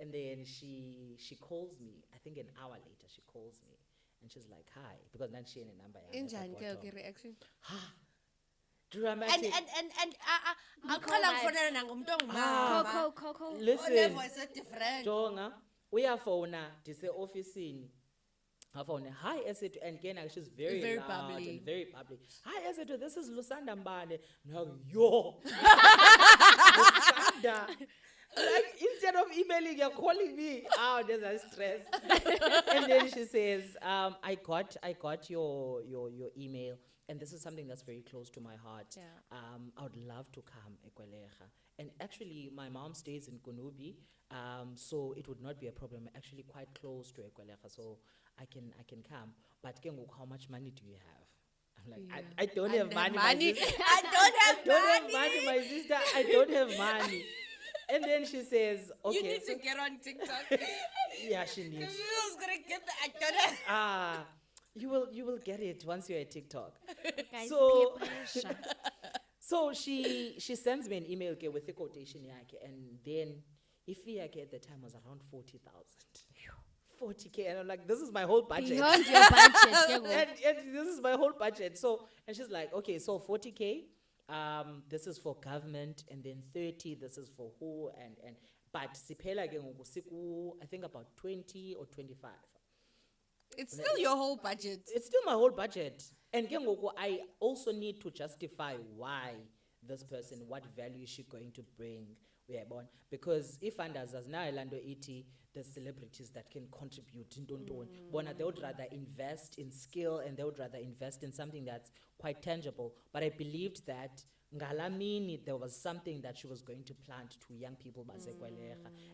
Speaker 1: And then she calls me. I think an hour later she calls me. And she's like, hi, because then she had a number.
Speaker 3: In reaction.
Speaker 1: Dramatic.
Speaker 3: And I'll
Speaker 2: Coco.
Speaker 1: Listen,
Speaker 3: voice is different.
Speaker 1: Jonga, we are phone dise office in. I phone, hi Esethu, and again she's very loud
Speaker 3: bubbly.
Speaker 1: and very public. Hi Esethu, this is Lusanda Mbane. No, yo. Lusanda. Like, instead of emailing, you're calling me. Oh, there's a stress. And then she says, I got your email, and this is something that's very close to my heart.
Speaker 2: Yeah.
Speaker 1: I would love to come, Ekwelecha. And actually, my mom stays in Kunubi, so it would not be a problem. I'm actually quite close to Ekwelecha, so I can come. But how much money do you have? I'm like, I don't have money, my sister.
Speaker 3: I don't have
Speaker 1: money, my sister. I don't have money. And then she says, okay.
Speaker 3: You need to get on TikTok.
Speaker 1: Yeah, she needs.
Speaker 3: Who's gonna get the I don't have.
Speaker 1: You will get it once you're at TikTok.
Speaker 2: Guys,
Speaker 1: So-
Speaker 2: peer pressure.
Speaker 1: So she sends me an email with the quotation yake, and then ifi yake at the time was around 40,000. 40K, and I'm like, this is my whole budget.
Speaker 2: Beyond your budget.
Speaker 1: and this is my whole budget. So, and she's like, okay, so 40K, this is for government, and then 30, this is for who, and but sipela ke ngoku siku, I think about 20 or 25.
Speaker 3: It's still your whole budget.
Speaker 1: It's still my whole budget. And ke ngoku, I also need to justify why this person, what value is she going to bring. We are born because if funders as now Lando iti, the celebrities that can contribute in Bona, they would rather invest in skill and they would rather invest in something that's quite tangible. But I believed that Ngalamini, there was something that she was going to plant to young people,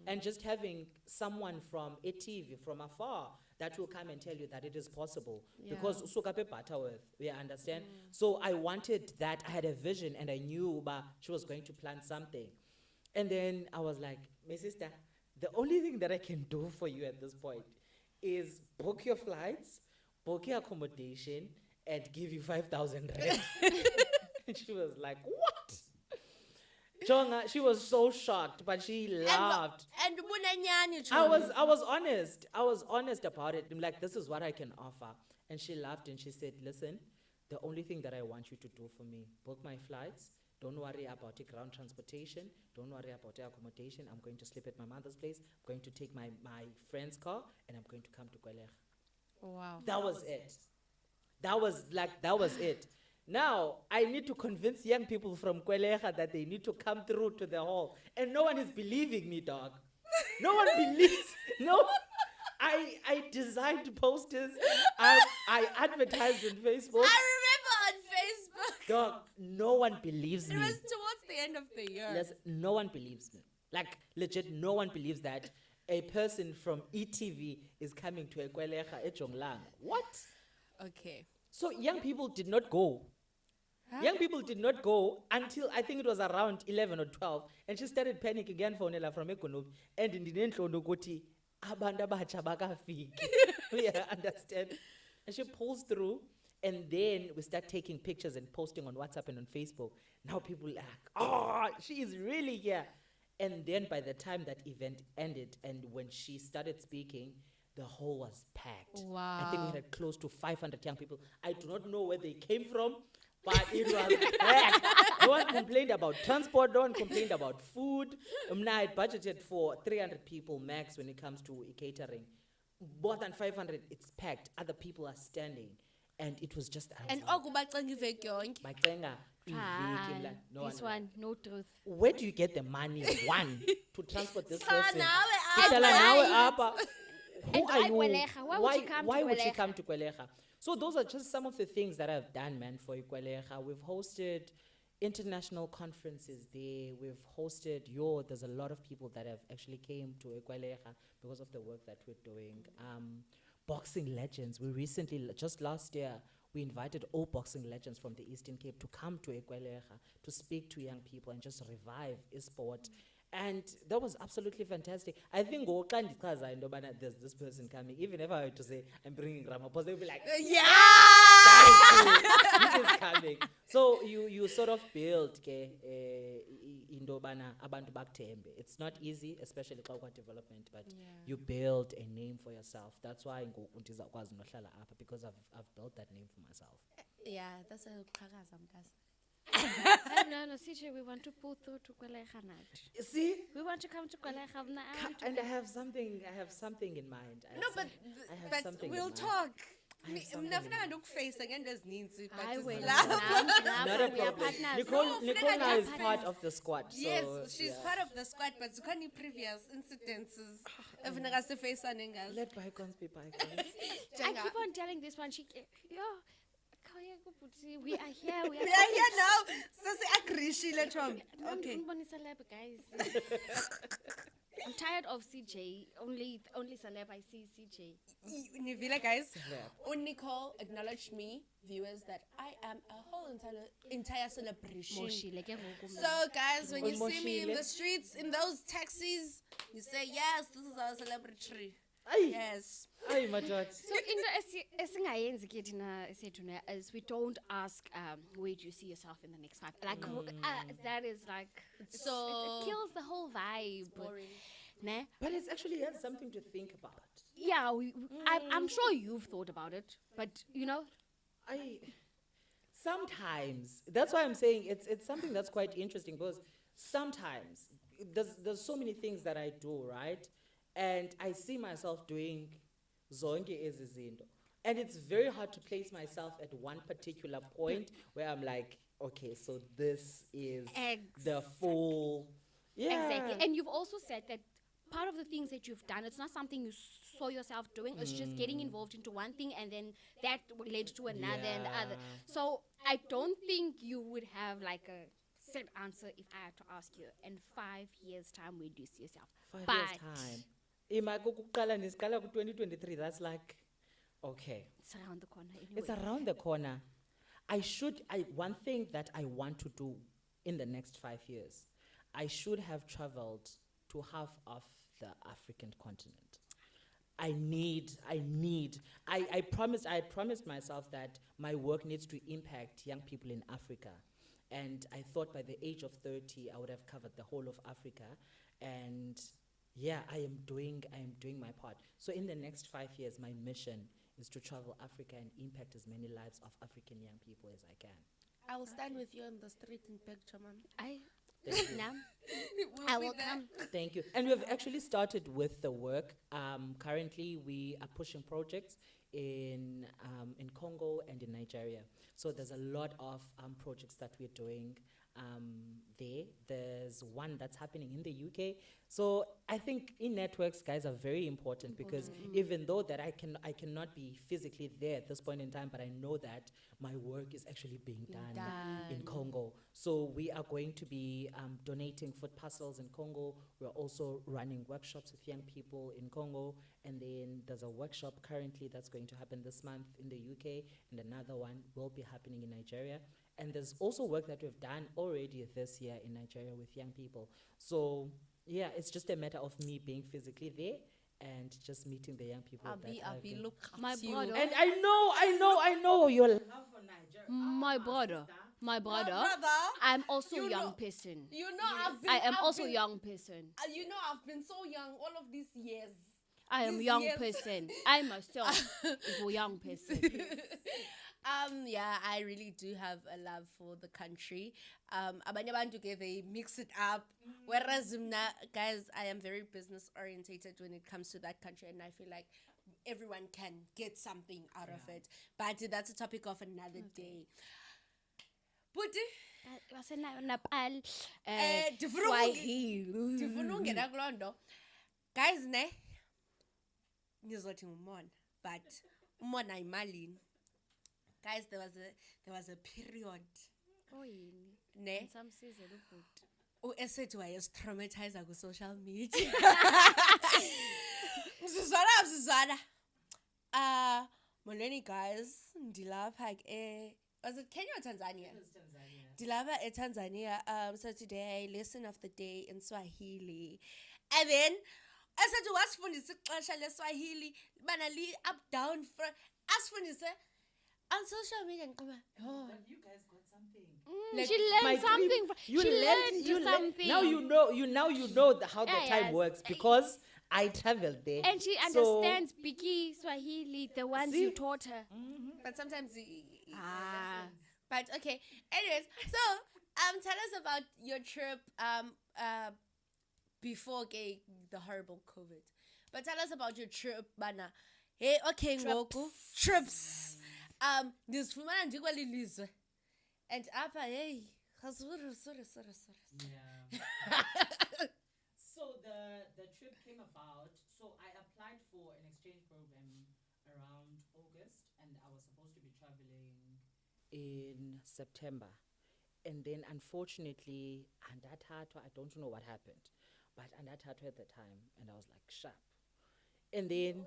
Speaker 1: and just having someone from a TV from afar that will come and tell you that it is possible, because usukape Butterworth, we understand. So I wanted that. I had a vision, and I knew she was going to plant something. And then I was like, my sister, the only thing that I can do for you at this point is book your flights, book your accommodation, and give you 5,000 rand. And she was like, what? Jonga, she was so shocked, but she laughed.
Speaker 3: And bunanyani,
Speaker 1: I was honest. I was honest about it. I'm like, this is what I can offer. And she laughed and she said, listen, the only thing that I want you to do for me, book my flights. Don't worry about the ground transportation. Don't worry about the accommodation. I'm going to sleep at my mother's place. I'm going to take my friend's car, and I'm going to come to Kwelech.
Speaker 3: Wow.
Speaker 1: That was it. That was it. Now, I need to convince young people from Kwelecha that they need to come through to the hall. And no one is believing me, dog. No one believes. No. I designed posters. I advertised on Facebook.
Speaker 3: I remember on Facebook.
Speaker 1: Dog, no one believes
Speaker 3: It
Speaker 1: me.
Speaker 3: was towards the the end of the year.
Speaker 1: No one believes me. Like, legit, no one believes that a person from ETV is coming to Ekwelecha Ejonglang. What?
Speaker 3: Okay.
Speaker 1: So young people did not go. Young people did not go until I think it was around 11 or 12. And she started panicking again for Nela from Ekonobi. And in the end, abantu abatsha bakafiki. Yeah, understand? And she pulls through. And then we start taking pictures and posting on WhatsApp and on Facebook. Now people are like, oh, she is really here. And then by the time that event ended and when she started speaking, the hall was packed.
Speaker 3: Wow.
Speaker 1: I think we had close to 500 young people. I do not know where they came from, but it was packed. No one complained about transport. No one complained about food. I had budgeted for 300 people max when it comes to catering. More than 500, it's packed. Other people are standing. And it was just...
Speaker 3: And okubacenga iveki yonke.
Speaker 1: Bacenga iveki, like, no
Speaker 2: This
Speaker 1: one-
Speaker 2: one, no truth.
Speaker 1: Where do you get the money, one, to transport this
Speaker 3: Hlala
Speaker 1: person?
Speaker 3: nawe
Speaker 1: Sihlala
Speaker 3: apha.
Speaker 1: nawe apha. Who
Speaker 2: And
Speaker 1: are
Speaker 2: why
Speaker 1: you?
Speaker 2: Kwelecha? Why would you come to
Speaker 1: why would she
Speaker 2: Kwelecha?
Speaker 1: come to Kwelecha? So those are just some of the things that I've done, man, for Kwelecha. We've hosted international conferences there. We've hosted, there's a lot of people that have actually came to Kwelecha because of the work that we're doing. Boxing legends. We recently, just last year, we invited all boxing legends from the Eastern Cape to come to Ekwelecha to speak to young people and just revive sport. And that was absolutely fantastic. I think Qhakaza and there's this person coming. Even if I were to say, I'm bringing Ramaphosa, they'll be like,
Speaker 3: Yeah.
Speaker 1: he is coming. So you sort of build indobana abantu bakuthembe. It's not easy, especially Qhakaza development, but you build a name for yourself. That's why ndizakwazi nohlala apha, because I've built that name for myself.
Speaker 3: Yeah, that's a Qhakaza Mntase.
Speaker 2: No, CJ, we want to pull through to Kwelecha nathi.
Speaker 1: You see?
Speaker 2: We want to come to Kwelecha nathi.
Speaker 1: And I have something in mind.
Speaker 3: No, but
Speaker 1: something in
Speaker 3: we'll
Speaker 1: mind.
Speaker 3: talk.
Speaker 1: I have something in
Speaker 3: Mnafuna ndokufacea ngento ezininzi, but
Speaker 2: Hayi
Speaker 3: it's
Speaker 2: wena,
Speaker 3: lapha.
Speaker 1: Not a problem. Nicole now is part of the squad.
Speaker 3: Yes,
Speaker 1: so,
Speaker 3: she's
Speaker 1: yeah.
Speaker 3: part of the squad, but zikhona previous incidences efuneka sifacane ngazo.
Speaker 1: Let bygones be bygones.
Speaker 2: I keep on telling this one, we are here, we
Speaker 3: We are here now. Sasi-agrishile, Tom. Okay.
Speaker 2: Guys. I'm tired of CJ. Only celeb I see CJ.
Speaker 3: Nivile, guys.
Speaker 1: Celeb.
Speaker 3: Nicole acknowledged me, viewers, that I am a whole entire celebration.
Speaker 2: Moshile ke ngoku mna.
Speaker 3: So, guys, when you see me in
Speaker 1: Moshile.
Speaker 3: the streets, in those taxis, you say, yes, this is our celebratory.
Speaker 1: Aye.
Speaker 3: Yes.
Speaker 1: Aye, my God.
Speaker 2: So into esingayenzi ke thina Esethu is we don't ask where do you see yourself in the next 5, like that is like
Speaker 3: So
Speaker 2: it kills the whole vibe.
Speaker 3: boring.
Speaker 2: Ne?
Speaker 1: But it's actually something to think about.
Speaker 2: Yeah, I'm sure you've thought about it, but
Speaker 1: Sometimes, that's why I'm saying it's something that's quite interesting, because sometimes there's so many things that I do, right? And I see myself doing zonke ezizinto. And it's very hard to place myself at one particular point where I'm like, okay, so this is the full... Yeah.
Speaker 2: Exactly. And you've also said that part of the things that you've done, it's not something you saw yourself doing. It's just getting involved into one thing, and then that led to another and the other. So I don't think you would have like a set answer if I had to ask you, in 5 years' time, where do you see yourself?
Speaker 1: 5
Speaker 2: But
Speaker 1: years' time. Imakukuqala nisiqala ku 2023, that's like, okay.
Speaker 2: it's around the corner anyway.
Speaker 1: It's around the corner. One thing that I want to do in the next 5 years, I should have traveled to half of the African continent. I promised myself that my work needs to impact young people in Africa. And I thought by the age of 30, I would have covered the whole of Africa. And yeah, I am doing my part. So in the next 5 years, my mission is to travel Africa and impact as many lives of African young people as I can.
Speaker 3: I will stand with you on the street in picture, man.
Speaker 2: I will come.
Speaker 1: Thank you. And we've actually started with the work. Currently, we are pushing projects in Congo and in Nigeria. So there's a lot of projects that we're doing. there. There's one that's happening in the UK. So I think e-networks, guys, are very important because even though that I cannot be physically there at this point in time, but I know that my work is actually being done in Congo. So we are going to be donating food parcels in Congo. We're also running workshops with young people in Congo. And then there's a workshop currently that's going to happen this month in the UK, and another one will be happening in Nigeria. And there's also work that we've done already this year in Nigeria with young people. So yeah, it's just a matter of me being physically there and just meeting the young people.
Speaker 3: I'll be look at
Speaker 2: My
Speaker 3: you.
Speaker 2: brother.
Speaker 1: And I know your love for Nigeria.
Speaker 2: My brother. I'm also
Speaker 3: You
Speaker 2: a young
Speaker 3: know-
Speaker 2: person.
Speaker 3: You know,
Speaker 2: I am
Speaker 3: I've
Speaker 2: also a
Speaker 3: been-
Speaker 2: young person.
Speaker 3: You know, I've been so young all of these years.
Speaker 2: I am a
Speaker 3: These
Speaker 2: young
Speaker 3: years.
Speaker 2: person. I myself is a young person.
Speaker 3: Yeah, I really do have a love for the country. Abanye abantu ke, they mix it up. Whereas guys, I am very business orientated when it comes to that country, and I feel like everyone can get something out of it. But that's a topic of another day. Buti,
Speaker 2: Nepal,
Speaker 3: ndifuna ungena kuloo nto. Guys, ne nizothi ngumona, but umona imalini. Guys, there was a period ne Esethu was traumatized ku social media. Msizwana. Molweni guys, ndilapha was it Kenya or Tanzania?
Speaker 1: It was Tanzania.
Speaker 3: Dilaba Tanzania. So today I lesson of the day in Swahili. And then Esethu wasifundisa ixesha leSwahili bana li up down front. Asifundise on social media ngiqoba. Oh,
Speaker 1: But you guys got something.
Speaker 2: she
Speaker 1: My
Speaker 2: learned something. She learned something.
Speaker 1: Now you know how the time
Speaker 2: Yes.
Speaker 1: works because I traveled there.
Speaker 2: And she
Speaker 1: So-
Speaker 2: understands Biki Swahili, the ones
Speaker 1: See?
Speaker 2: you taught her.
Speaker 3: but sometimes
Speaker 2: Ah.
Speaker 3: but okay. Anyways, so tell us about your trip before the horrible COVID. But tell us about your trip, bana. Hey, okay, ngoku trips. Ndizifumana ndikweli lizwe. And apha hey, sorry.
Speaker 1: Yeah. So the trip came about. So I applied for an exchange program around August, and I was supposed to be traveling in September. And then unfortunately, Andathatwa, I don't know what happened, but Andathatwa at the time, and I was like, sharp. And then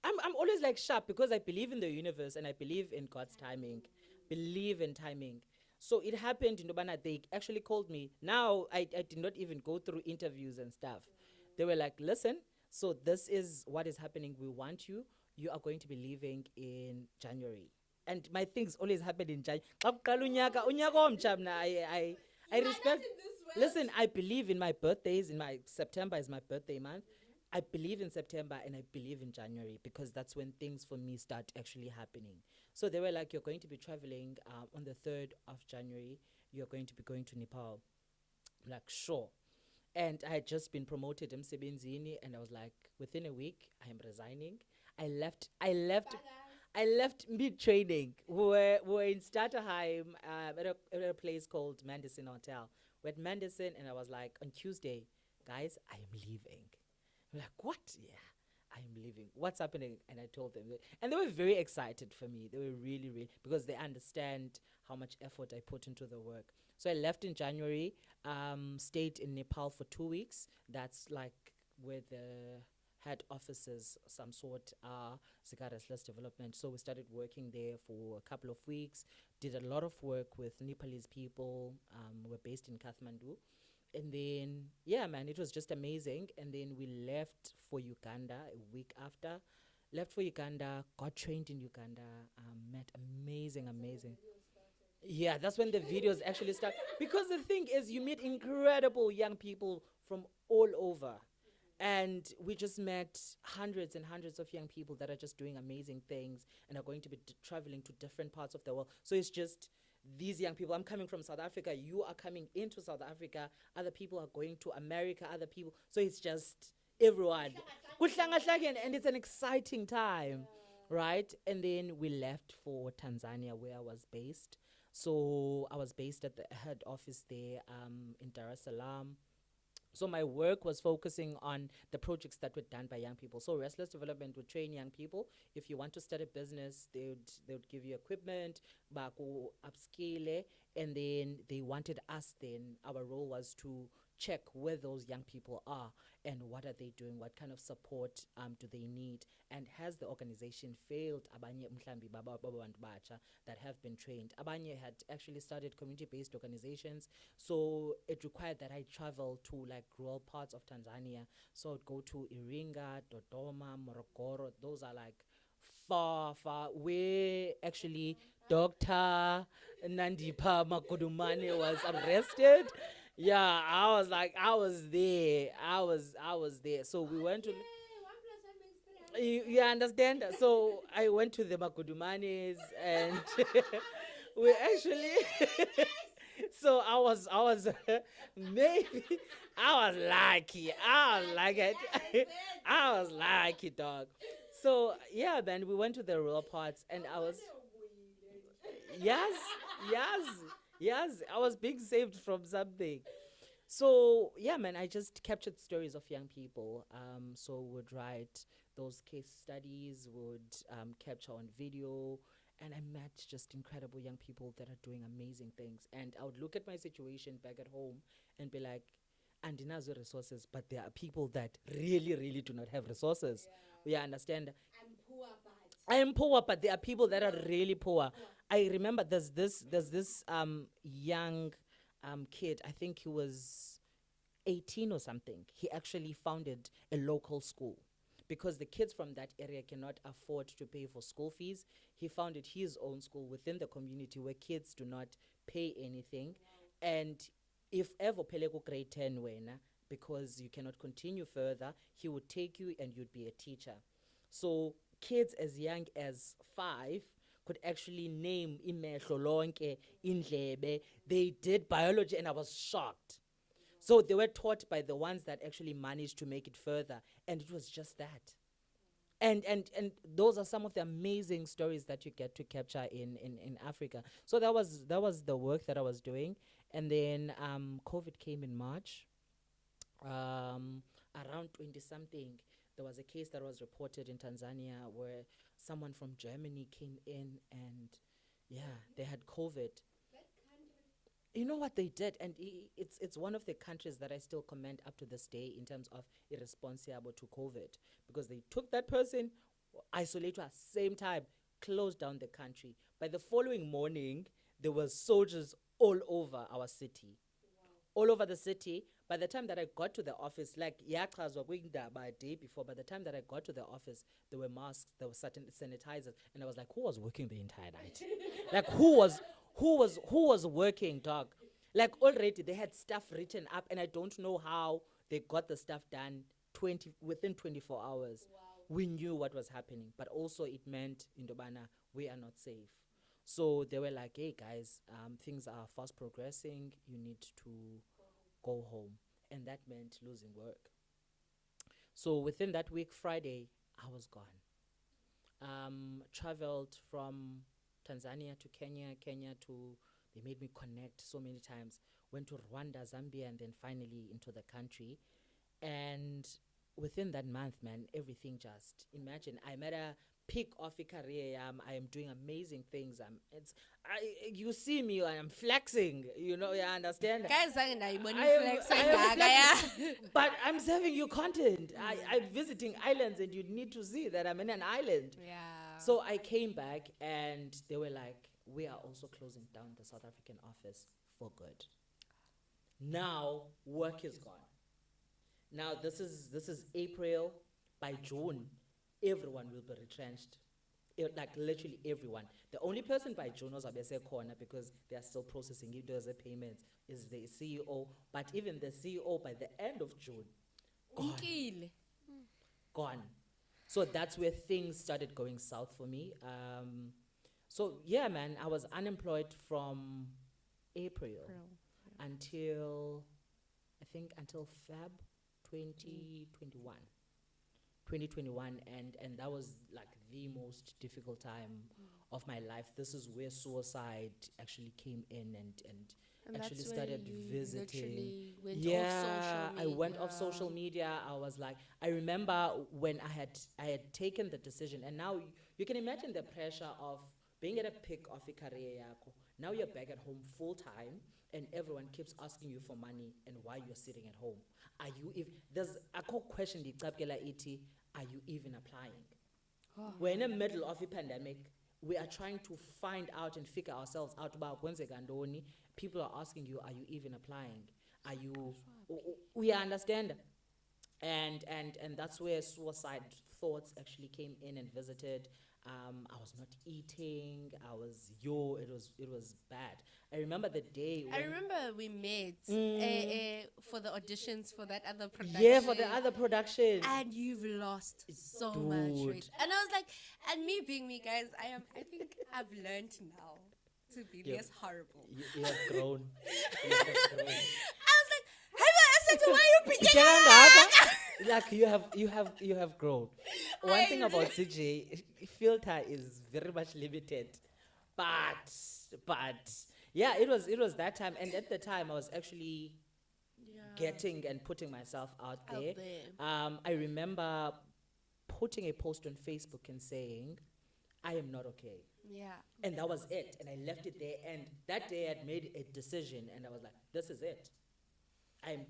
Speaker 1: I'm always like sharp because I believe in the universe and I believe in God's timing. Believe in timing. So it happened in Dobana. They actually called me. Now I did not even go through interviews and stuff. They were like, listen, so this is what is happening. We want you. You are going to be leaving in January. And my things always happen in January. I respect. Listen, I believe in my birthdays. In my September is my birthday month. I believe in September and I believe in January because that's when things for me start actually happening. So they were like, you're going to be traveling on the 3rd of January. You're going to be going to Nepal. I'm like, sure. And I had just been promoted Msebenzini, and I was like, within a week, I am resigning. I left mid-training. We were in Starterheim at a place called Mntase Hotel. We're at Mntase, and I was like, on Tuesday, guys, I am leaving. I'm like, what? Yeah, I am leaving. What's happening? And I told them. And they were very excited for me. They were really, really, because they understand how much effort I put into the work. So I left in January, stayed in Nepal for 2 weeks. That's like where the head offices, some sort, are Qhakaza development. So we started working there for a couple of weeks, did a lot of work with Nepalese people. We're based in Kathmandu. And then, yeah, man, it was just amazing. And then we left for Uganda a week after. Left for Uganda, got trained in Uganda, met amazing. Yeah, that's when the videos actually start. Because the thing is, you meet incredible young people from all over. And we just met hundreds and hundreds of young people that are just doing amazing things and are going to be traveling to different parts of the world. So it's just these young people. I'm coming from South Africa. You are coming into South Africa. Other people are going to America. Other people. So it's just everyone. And it's an exciting time, right? And then we left for Tanzania, where I was based. So I was based at the head office there in Dar es Salaam. So my work was focusing on the projects that were done by young people. So Restless Development would train young people. If you want to start a business, they would give you equipment, baku upscale, and then they wanted us then, our role was to check where those young people are and what are they doing, what kind of support do they need, and has the organization failed abanye mhlambi baba bantu batsha that have been trained. Abanye had actually started community-based organizations, so it required that I travel to like rural parts of Tanzania. So I'd go to Iringa, Dodoma, Morogoro. Those are like far where actually Dr. Nandipa Makudumane was arrested. Yeah, I was there. I was there. So we went to. You understand? So I went to the Makudumanes and we actually. So I was maybe I was lucky. I was lucky. I was lucky, dog. So yeah, man, we went to the rural parts and I was. Yes. I was being saved from something. So yeah, man, I just captured stories of young people. So would write those case studies, would capture on video, and I met just incredible young people that are doing amazing things. And I would look at my situation back at home and be like, andinazo resources, but there are people that really do not have resources. Yeah, understand? I am poor, but there are people that are really poor. I remember there's this young kid, I think he was 18 or something. He actually founded a local school because the kids from that area cannot afford to pay for school fees. He founded his own school within the community where kids do not pay anything. And if ever peleko grade 10 wena, because you cannot continue further, he would take you and you'd be a teacher. So kids as young as 5 could actually name imehlo lonke, indlebe. They did biology and I was shocked. So they were taught by the ones that actually managed to make it further. And it was just that. And those are some of the amazing stories that you get to capture in Africa. So that was the work that I was doing. And then COVID came in March. Around 20-something, there was a case that was reported in Tanzania where someone from Germany came in and, they had COVID. You know what they did? And it's one of the countries that I still commend up to this day in terms of irresponsible to COVID. Because they took that person, isolated at the same time, closed down the country. By the following morning, there were soldiers all over our city. All over the city. By the time that I got to the office, like Qhakaza were going there by a day before, by the time that I got to the office, there were masks, there were certain sanitizers, and I was like, who was working the entire night? Like who was working, dog? Like already they had stuff written up, and I don't know how they got the stuff done within 24 hours. Wow. We knew what was happening, but also it meant in Dobana we are not safe. So they were like, hey guys, things are fast progressing. You need to go home. And that meant losing work. So within that week, Friday, I was gone. Traveled from Tanzania to Kenya to, they made me connect so many times. Went to Rwanda, Zambia, and then finally into the country. And within that month, man, everything just, imagine, I'm at a peak of a career. I am doing amazing things. You see me, I am flexing. You know, you understand? But I'm serving you content. I'm visiting islands, and you need to see that I'm in an island.
Speaker 3: Yeah.
Speaker 1: So I came back, and they were like, we are also closing down the South African office for good. Now work is gone. Now this is April. By June, everyone will be retrenched. Like literally everyone. The only person by June was Abese Corner because they are still processing it as a payment is the CEO. But even the CEO by the end of June, gone. So that's where things started going south for me. So yeah, man, I was unemployed from April until Feb 2021. 2021, and that was like the most difficult time of my life. This is where suicide actually came in and actually
Speaker 3: that's
Speaker 1: started
Speaker 3: when you
Speaker 1: visiting.
Speaker 3: literally went
Speaker 1: Yeah,
Speaker 3: off social
Speaker 1: I went off
Speaker 3: media.
Speaker 1: social media. I was like, I remember when I had taken the decision, and now you can imagine the pressure of being at a peak of your career yako. Now you're back at home full time, and everyone keeps asking you for money and why you're sitting at home. Are you if there's a core question the iti, are you even applying? We're in the middle of a pandemic. We are trying to find out and figure ourselves out about kwenzeka ntoni. People are asking you, are you even applying? Are you we understand. And that's where suicide thoughts actually came in and visited. I was not eating. It was bad. I remember the day when
Speaker 3: I remember we met for the auditions for that other production.
Speaker 1: yeah, for the other production.
Speaker 3: And you've lost so much
Speaker 1: Dude.
Speaker 3: weight. And I was like, and me being me, guys, I think I've learned now to be
Speaker 1: Yeah.
Speaker 3: less horrible.
Speaker 1: You have grown. You have grown.
Speaker 3: I was like, hey, I said, why you being
Speaker 1: Like you have grown. One thing about CJ, filter is very much limited, but yeah, it was that time, and at the time I was actually getting and putting myself out there. I remember putting a post on Facebook and saying, I am not okay.
Speaker 3: Yeah.
Speaker 1: And that was it. And I left it there. And that day I'd made a decision and I was like, this is it. I'm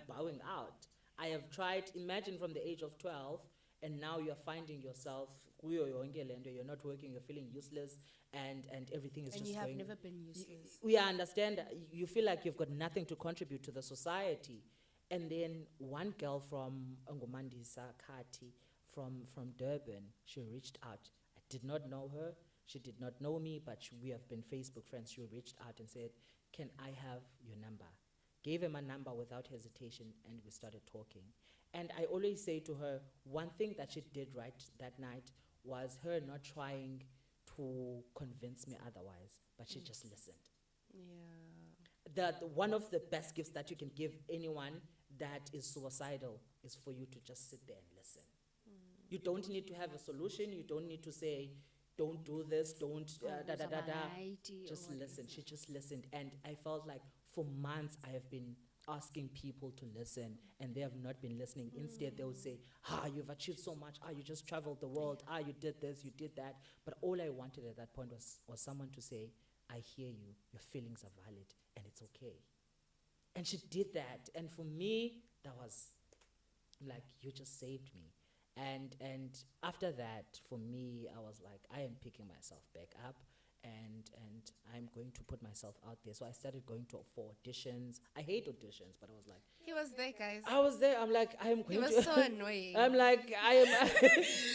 Speaker 1: bowing out. I have tried, imagine from the age of 12, and now you're finding yourself, you're not working, you're feeling useless, and everything is
Speaker 3: And
Speaker 1: just
Speaker 3: you have
Speaker 1: going.
Speaker 3: never been useless.
Speaker 1: We understand that you feel like you've got nothing to contribute to the society. And then one girl from Ngumandisa Kati from Durban, she reached out. I did not know her. She did not know me, but we have been Facebook friends. She reached out and said, can I have your number? Gave her my number without hesitation, and we started talking. And I always say to her, one thing that she did right that night was her not trying to convince me otherwise, but she just listened.
Speaker 3: Yeah.
Speaker 1: One of the best gifts that you can give anyone that is suicidal is for you to just sit there and listen. You don't need to have a solution. You don't need to say, don't do this, don't Just listen. She just listened. And I felt like for months I have been asking people to listen, and they have not been listening. Instead, they would say, you've achieved so much. You just traveled the world. You did this, you did that. But all I wanted at that point was someone to say, I hear you. Your feelings are valid, and it's okay. And she did that. And for me, that was like, you just saved me. And after that, for me, I was like, I am picking myself back up, and I'm going to put myself out there. So I started going for auditions. I hate auditions, but I was like,
Speaker 3: He was there, guys.
Speaker 1: I was there. I'm like, I'm
Speaker 3: He
Speaker 1: going
Speaker 3: was
Speaker 1: to.
Speaker 3: so annoying.
Speaker 1: I'm like,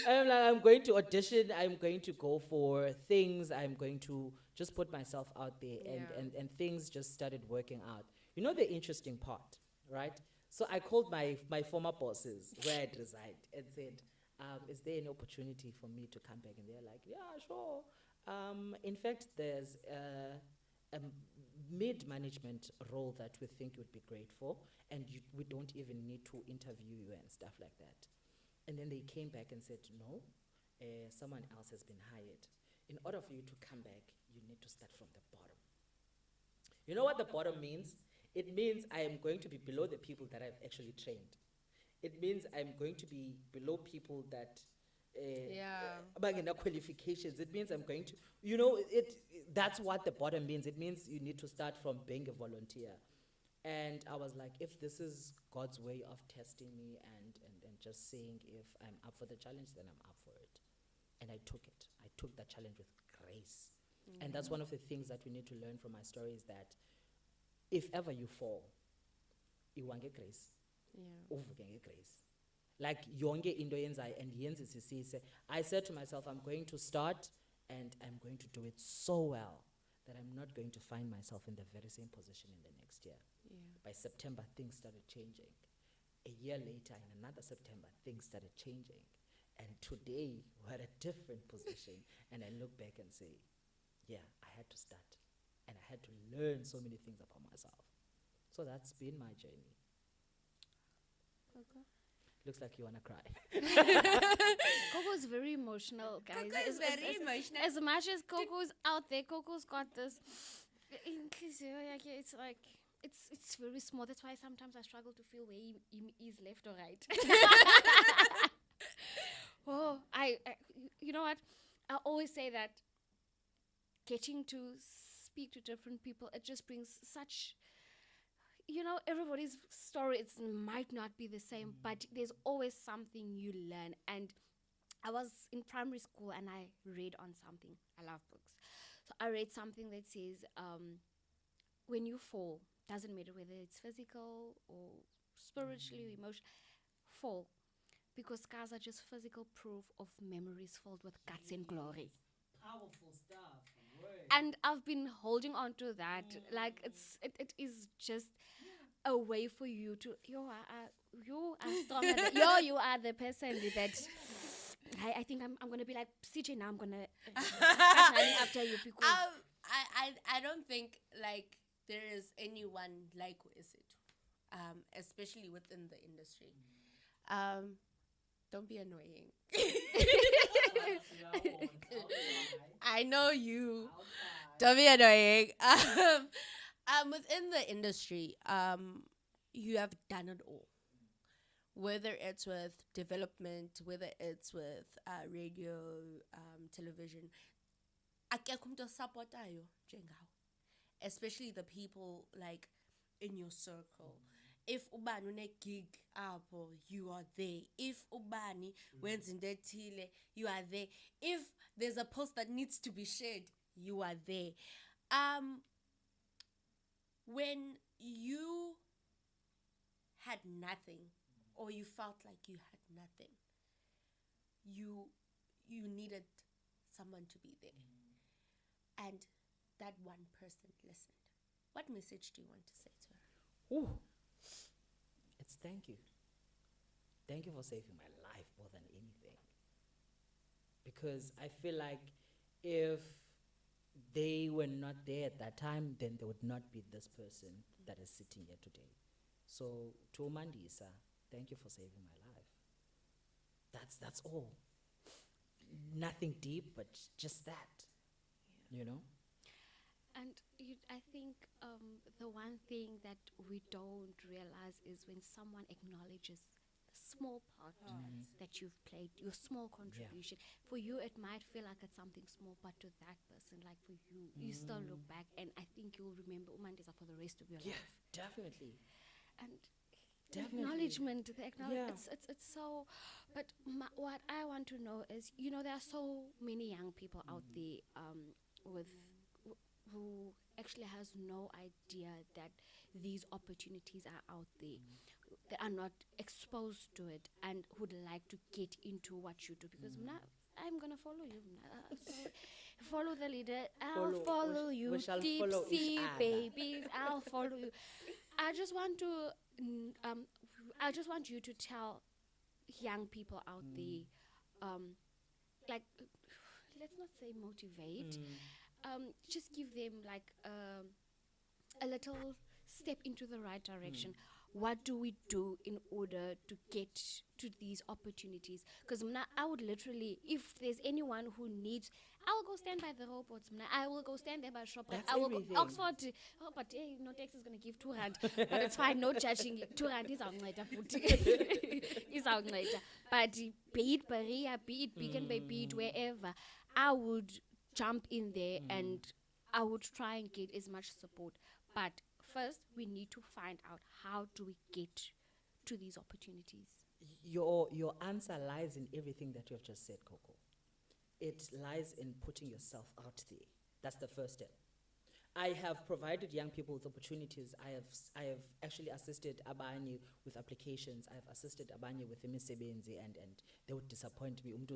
Speaker 1: I'm going to audition. I'm going to go for things. I'm going to just put myself out there, and things just started working out. You know the interesting part, right? So I called my former bosses where I'd resigned and said, is there any opportunity for me to come back? And they're like, yeah, sure. In fact, there's a mid-management role that we think would be great for, and we don't even need to interview you and stuff like that. And then they came back and said, no, someone else has been hired. In order for you to come back, you need to start from the bottom. You know what the bottom means? It means I am going to be below the people that I've actually trained. It means I'm going to be below people that qualifications. It means I'm going to, that's what the bottom means. It means you need to start from being a volunteer. And I was like, if this is God's way of testing me and just seeing if I'm up for the challenge, then I'm up for it. And I took it. I took that challenge with grace. And that's one of the things that we need to learn from my story is that if ever you fall, iwange grace. Uvuke grace. Like yonke into yenzayo and yenzisisise. I said to myself, I'm going to start and I'm going to do it so well that I'm not going to find myself in the very same position in the next year. By September, things started changing. A year later, in another September, things started changing. And today, we're at a different position. And I look back and say, yeah, I had to start. And I had to learn so many things about myself. So that's been my journey.
Speaker 3: Okay.
Speaker 1: looks like you wanna cry.
Speaker 2: Coco is very emotional, guys.
Speaker 3: Coco is very emotional.
Speaker 2: As much as Coco's out there, Coco's got this. It's like it's very small. That's why sometimes I struggle to feel where he is left or right. Oh, I you know what? I always say that getting to speak to different people, it just brings such, everybody's story, it might not be the same, but there's always something you learn. And I was in primary school and I read on something. I love books. So I read something that says, when you fall, doesn't matter whether it's physical or spiritually or emotional, fall. Because scars are just physical proof of memories filled with guts and glory.
Speaker 1: Powerful stuff.
Speaker 2: And I've been holding on to that. Like it is just a way for you to you are stronger than, you are the person that I think I'm gonna be like CJ now. I'm gonna start running after you because
Speaker 3: I don't think like there is anyone like Esethu, especially within the industry. Don't be annoying. I know you. Don't be annoying. Within the industry, you have done it all. Whether it's with development, whether it's with radio, television, especially the people like in your circle. If ubani une gig apho, you are there. If ubani when's in Tile, you are there. If there's a post that needs to be shared, you are there. When you had nothing, or you felt like you had nothing, you needed someone to be there, and that one person listened. What message do you want to say to her?
Speaker 1: Ooh. It's thank you. Thank you for saving my life more than anything. Because I feel like if they were not there at that time, then there would not be this person that is sitting here today. So to Mandisa, thank you for saving my life. That's all. Nothing deep, but just that. You know?
Speaker 2: And I think the one thing that we don't realize is when someone acknowledges the small part that you've played, your small contribution. For you, it might feel like it's something small, but to that person, like for you, you still look back, and I think you'll remember Umandisa for the rest of your life.
Speaker 1: Definitely.
Speaker 2: And
Speaker 1: Definitely.
Speaker 2: the acknowledgement, it's so. But what I want to know is, there are so many young people out there who actually has no idea that these opportunities are out there. They are not exposed to it and would like to get into what you do, because I'm going to follow you. So follow the leader. I'll follow you.
Speaker 1: We shall
Speaker 2: Deep
Speaker 1: follow each
Speaker 2: sea
Speaker 1: other.
Speaker 2: babies. I'll follow you. I just want you to tell young people out there, like, let's not say motivate, just give them like a little step into the right direction. What do we do in order to get to these opportunities? Because I would literally, if there's anyone who needs, I will go stand by the robots. I will go stand there by shop.
Speaker 1: That's
Speaker 2: I will
Speaker 1: everything.
Speaker 2: go Oxford. Oh, but hey, no tax is going to give 2 rand. But it's fine, no charging. 2 rand is our But be it Paria, be it Beacon Bay, be it wherever, I would jump in there and I would try and get as much support. But first, we need to find out how do we get to these opportunities.
Speaker 1: Your answer lies in everything that you have just said, Coco. It lies in putting yourself out there. That's the first step. I have provided young people with opportunities. I have actually assisted Abanye with applications. I have assisted Abanye with imisebenzi, and they would disappoint me. And they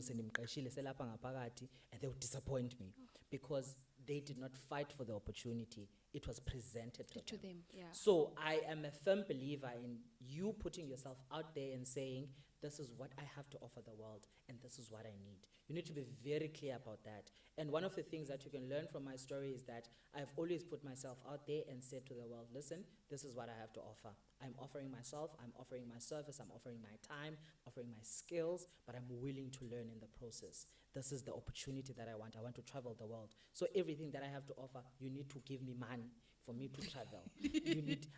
Speaker 1: would disappoint me because they did not fight for the opportunity. It was presented to them.
Speaker 2: Yeah.
Speaker 1: So I am a firm believer in you putting yourself out there and saying, this is what I have to offer the world, and this is what I need. You need to be very clear about that. And one of the things that you can learn from my story is that I've always put myself out there and said to the world, listen, this is what I have to offer. I'm offering myself, I'm offering my service, I'm offering my time, offering my skills, but I'm willing to learn in the process. This is the opportunity that I want. I want to travel the world. So everything that I have to offer, you need to give me money for me to travel.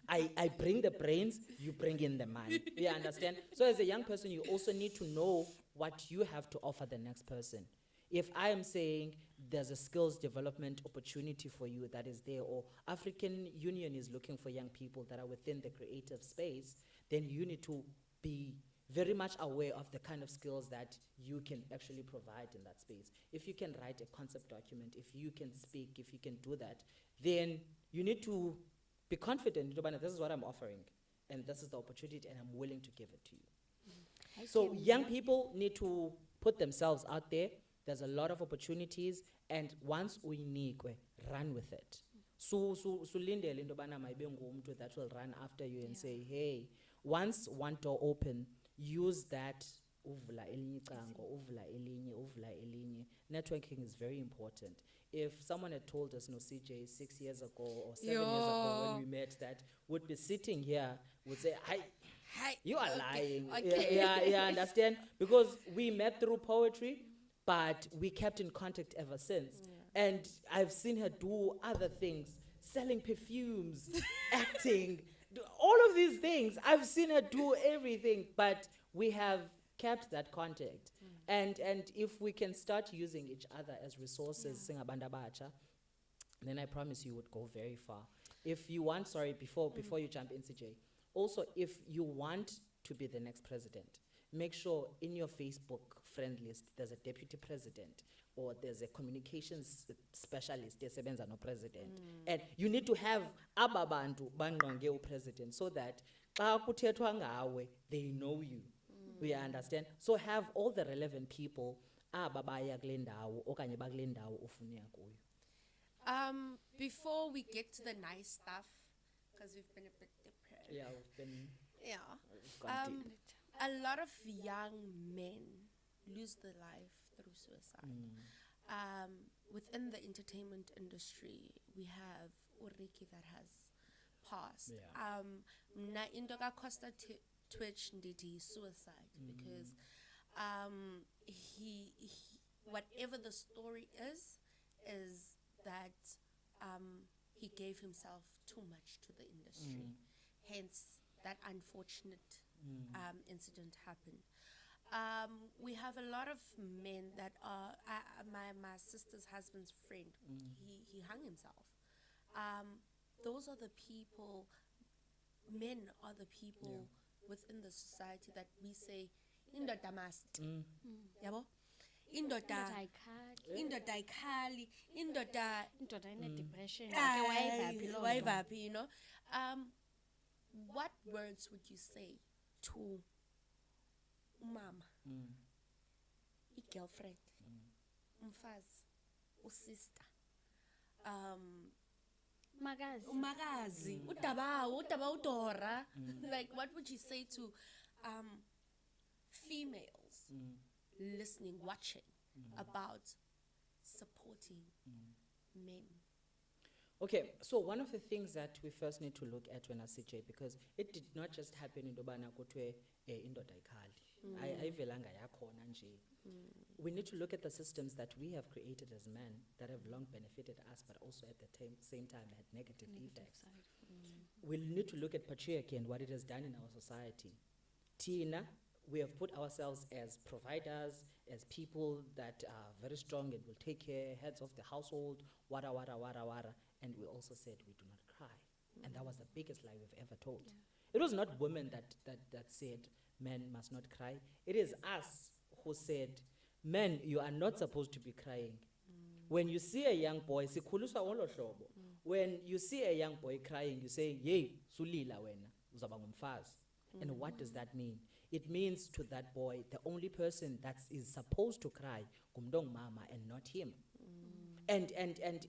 Speaker 1: I bring the brains, you bring in the money. You understand? So as a young person, you also need to know what you have to offer the next person. If I am saying there's a skills development opportunity for you that is there, or African Union is looking for young people that are within the creative space, then you need to be very much aware of the kind of skills that you can actually provide in that space. If you can write a concept document, if you can speak, if you can do that, then you need to be confident, this is what I'm offering, and this is the opportunity, and I'm willing to give it to you. So young people need to put themselves out there. There's a lot of opportunities, and once uyinikwe, run with it. Sulindele into yobana mayibe ngumntu that will run after you and say, hey, once one door open, use that. Uvula elinye icango, uvula elinye. Networking is very important. If someone had told us, no, CJ, 6 years ago or 7 years ago when we met, that would be sitting here, would say, hi, you are lying.
Speaker 3: Okay.
Speaker 1: Yeah, understand? Because we met through poetry, but we kept in contact ever since. And I've seen her do other things, selling perfumes, acting, all of these things. I've seen her do everything, but we have kept that contact. And if we can start using each other as resources, singabantu abatsha, then I promise you would go very far. If you want, before you jump in, CJ, also if you want to be the next president, make sure in your Facebook friend list there's a deputy president or there's a communications specialist esebenza no president. And you need to have ababantu banqonge upresident so that xa kuthethwa ngawe they know you. We understand? So have all the relevant people ababaya kule ndawo okanye bakule ndawo ufuna kuyo.
Speaker 3: Before we get to the nice stuff, because we've been a bit depressed.
Speaker 1: Yeah, we've been
Speaker 3: Yeah. A lot of young men lose their life through suicide. Within the entertainment industry, we have Uriki that has passed. Na into Costa Twitch ndidi suicide because he whatever the story is that he gave himself too much to the industry. Hence that unfortunate incident happened. We have a lot of men that are my sister's husband's friend. He hung himself. Those are the people. Men are the people within the society that we say indoda must. Yabo? Indoda ikhali, indoda
Speaker 2: depression.
Speaker 3: wayivaphi, you know. What words would you say to umama, i-girlfriend, umfazi, usister, umakazi, udaba like what would you say to females listening, watching about supporting men?
Speaker 1: Okay, so one of the things that we first need to look at when I CJ, because it did not just happen in Dobana Kutwe indoda ikhali. Ayivelanga yakhona nje. We need to look at the systems that we have created as men that have long benefited us, but also at the same time had negative effects. We need to look at patriarchy and what it has done in our society. Tina, we have put ourselves as providers, as people that are very strong and will take care, heads of the household, wara. And we also said we do not cry. And that was the biggest lie we've ever told. It was not women that said men must not cry. It is us who said, men, you are not supposed to be crying. When you see a young boy, when you see a young boy crying, you say, yey, sulila wena, uzaba ngumfazi. And what does that mean? It means to that boy, the only person that is supposed to cry, gumdong mama, and not him. And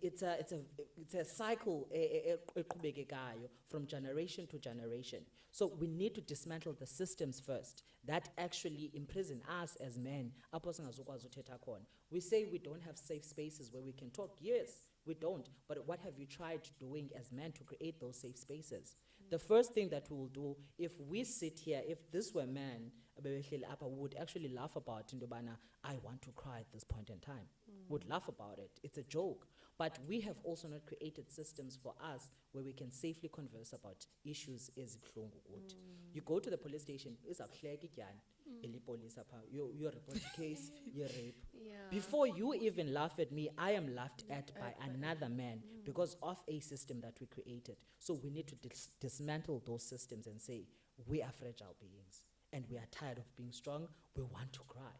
Speaker 1: it's a cycle eqhubekekayo from generation to generation. So we need to dismantle the systems first that actually imprison us as men. Apho singazukwazi uthetha khona. We say we don't have safe spaces where we can talk. Yes, we don't. But what have you tried doing as men to create those safe spaces? The first thing that we will do, if we sit here, if this were men, we would actually laugh about into bana, I want to cry at this point in time. Would laugh about it. It's a joke. But we have also not created systems for us where we can safely converse about issues as you go to the police station, your report case, your rape. Before you even laugh at me, I am laughed at by another man because of a system that we created. So we need to dismantle those systems and say, we are fragile beings and we are tired of being strong. We want to cry.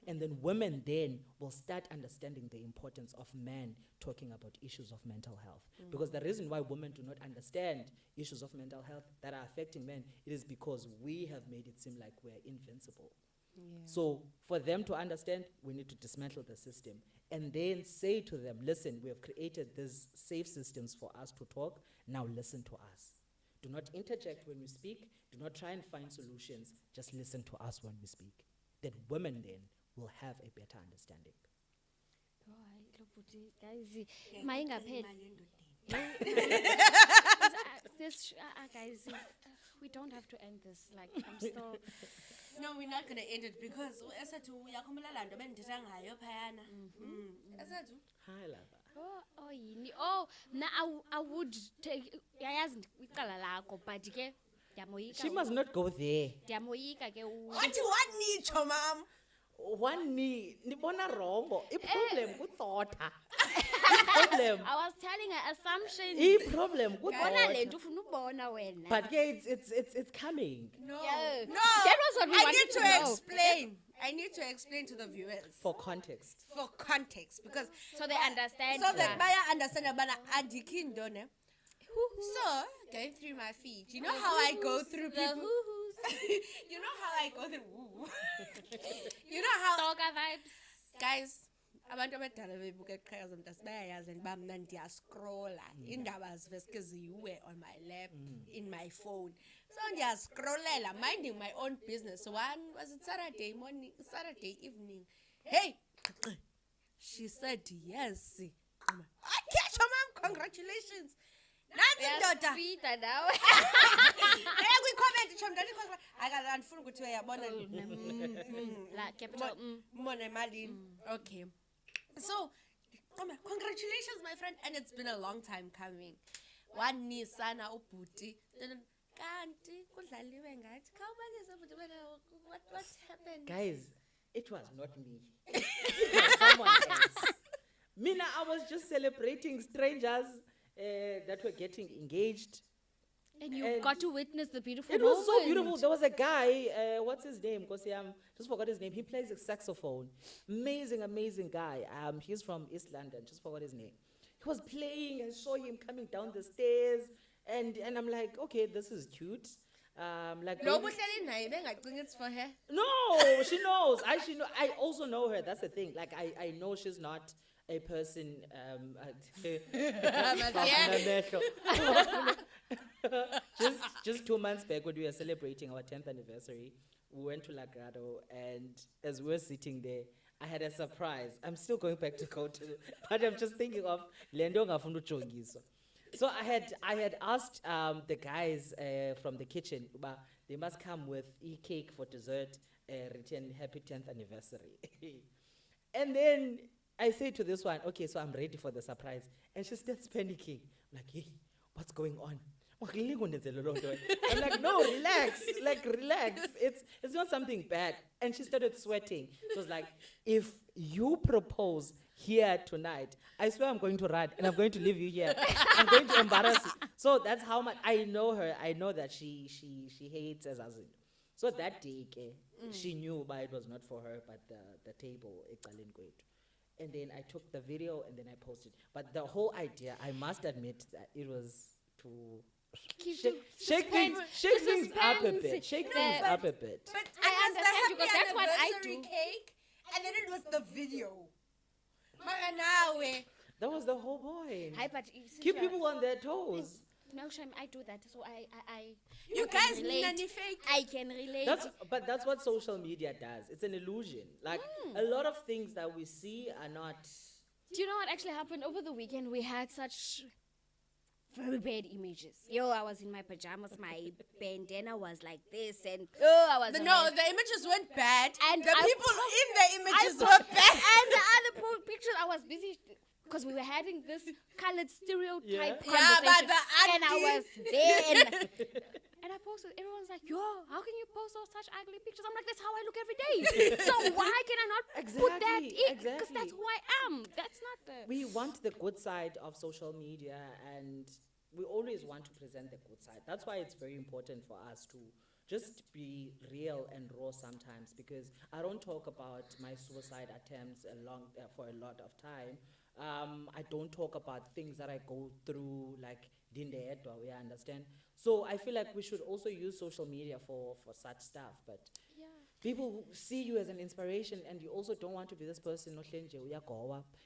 Speaker 1: And then women then will start understanding the importance of men talking about issues of mental health. Because the reason why women do not understand issues of mental health that are affecting men, it is because we have made it seem like we're invincible. So for them to understand, we need to dismantle the system and then say to them, listen, we have created these safe systems for us to talk. Now listen to us. Do not interject when we speak. Do not try and find solutions. Just listen to us when we speak. Then women then will have a better understanding.
Speaker 2: Guys, guys, we don't have to end this. Like, I'm still.
Speaker 3: No, we're not gonna end it because Esethu uyakhumbula laa nto bendithetha ngayo phayana. Esethu.
Speaker 1: Hi, lava.
Speaker 2: Oh, now I would take. Icala lakho, but ke ndiyamoyika.
Speaker 1: She must not go there.
Speaker 2: Ndiyamoyika ke.
Speaker 3: What nitsho, ma'am?
Speaker 1: One knee, nibona rongo. I problem kuthotha. Problem.
Speaker 2: I was telling her assumptions.
Speaker 1: I problem
Speaker 2: Bona le
Speaker 1: kuthotha.
Speaker 2: nto ufuna ubona wena.
Speaker 1: But yeah, it's coming.
Speaker 3: No.
Speaker 2: Yeah.
Speaker 3: No.
Speaker 2: That was what we wanted to know.
Speaker 3: Explain. I need to explain to the viewers.
Speaker 1: For context.
Speaker 3: For context. Because
Speaker 2: So they understand.
Speaker 3: so that Maya understand about adikindone. So, going through my feed, you know how I go through
Speaker 2: the
Speaker 3: people.
Speaker 2: hoo-hoos.
Speaker 3: You know how I go through. You know how
Speaker 2: Stalker vibes.
Speaker 3: guys abantu abadala bebuka Qhakaza Mntase bayayazi and uba mna ndiyascrolla iindaba ziveske ziwe on my lap in my phone, so ndiyascrollela minding my own business. One was it Saturday morning, Saturday evening, hey she said yes. Okay, mom, congratulations. Nansi ndoda.
Speaker 2: Peter now.
Speaker 3: Hey, kwi-comment chomdani akandifuna ukuthi uyabona
Speaker 2: La capital.
Speaker 3: mbona emalini. Okay, so congratulations my friend, and it's been a long time coming. One nisana ubhuti kanti kudlaliwe ngathi khawubalisa bhuti wena what happened?
Speaker 1: Guys, it was not me. It was someone else. Mina, I was just celebrating strangers that were getting engaged.
Speaker 2: And you
Speaker 1: And
Speaker 2: got to witness the beautiful
Speaker 1: It was so
Speaker 2: moment.
Speaker 1: beautiful. There was a guy, what's his name? Because just forgot his name. He plays a saxophone. Amazing, amazing guy. He's from East London. Just forgot his name. He was playing and saw him coming down the stairs. And I'm like, okay, this is cute. Like
Speaker 3: No,
Speaker 1: maybe-
Speaker 3: buhleli naye bengacingi it's for her.
Speaker 1: No, she knows. I also know her. That's the thing. Like I know she's not a person. Just 2 months back when we were celebrating our 10th anniversary, we went to Lagado, and as we were sitting there, I had a surprise. I'm still going back to go to, but I'm just thinking of Lendo ngafuna ujongiswa. So I had asked the guys from the kitchen, they must come with cake for dessert, written happy 10th anniversary. And then I say to this one, okay, so I'm ready for the surprise. And she starts panicking. I'm like, hey, what's going on? I'm like, no, relax, relax. It's not something bad. And she started sweating. She was like, if you propose here tonight, I swear I'm going to run and I'm going to leave you here. I'm going to embarrass you. So that's how much I know her. I know that she hates Azazin. So that day, she knew, but it was not for her, but the table, and then I took the video and then I posted. But the whole idea, I must admit that it was to shake things up a bit. Shake things up a bit.
Speaker 3: But
Speaker 2: I understand you, 'cause that's what I
Speaker 3: anniversary
Speaker 2: do.
Speaker 3: Cake, and then it was the video. Maka nawe,
Speaker 1: That was the whole point.
Speaker 2: Hi, but since
Speaker 1: Keep
Speaker 2: you are-
Speaker 1: people on their toes.
Speaker 2: No shame, I do that, so I
Speaker 3: You
Speaker 2: can
Speaker 3: guys
Speaker 2: relate.
Speaker 3: nani fake.
Speaker 2: I can relate.
Speaker 1: But that's what social media does. It's an illusion. Like a lot of things that we see are not.
Speaker 2: Do you know what actually happened over the weekend? We had such very bad images. Yo, I was in my pajamas, my bandana was like this, and I was a
Speaker 3: No,
Speaker 2: mess.
Speaker 3: the images weren't bad.
Speaker 2: And
Speaker 3: the
Speaker 2: I-
Speaker 3: people in the images
Speaker 2: I-
Speaker 3: were bad.
Speaker 2: And the other pictures, I was busy because we were having this colored stereotype
Speaker 1: Yeah.
Speaker 3: Yeah, but
Speaker 2: conversation,
Speaker 3: the
Speaker 2: and I
Speaker 3: auntie-
Speaker 2: was there, and I posted. Everyone's like, "Yo, how can you post such ugly pictures?" I'm like, "That's how I look every day. So why can I not put that
Speaker 1: Exactly,
Speaker 2: in? Because
Speaker 1: exactly.
Speaker 2: that's who I am. That's not the."
Speaker 1: We want the good side of social media, and we always want to present the good side. That's why it's very important for us to just be real and raw sometimes, because I don't talk about my suicide attempts for a lot of time. I don't talk about things that I go through, like Dindedwa, we understand. So I feel like we should also use social media for such stuff, but
Speaker 2: Yeah.
Speaker 1: people who see you as an inspiration, and you also don't want to be this person.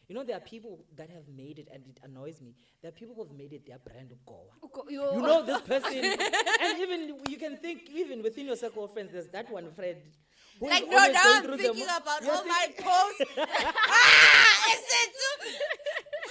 Speaker 1: You know, there are people that have made it, and it annoys me. There are people who have made it their brand of Goa.
Speaker 2: Yo.
Speaker 1: You know this person, and even you can think, even within your circle of friends, there's that one friend. Who is
Speaker 3: Like, no,
Speaker 1: always
Speaker 3: now
Speaker 1: going
Speaker 3: I'm
Speaker 1: through the
Speaker 3: thinking
Speaker 1: mo-
Speaker 3: about
Speaker 1: You're
Speaker 3: all my
Speaker 1: thinking-
Speaker 3: posts. Esethu!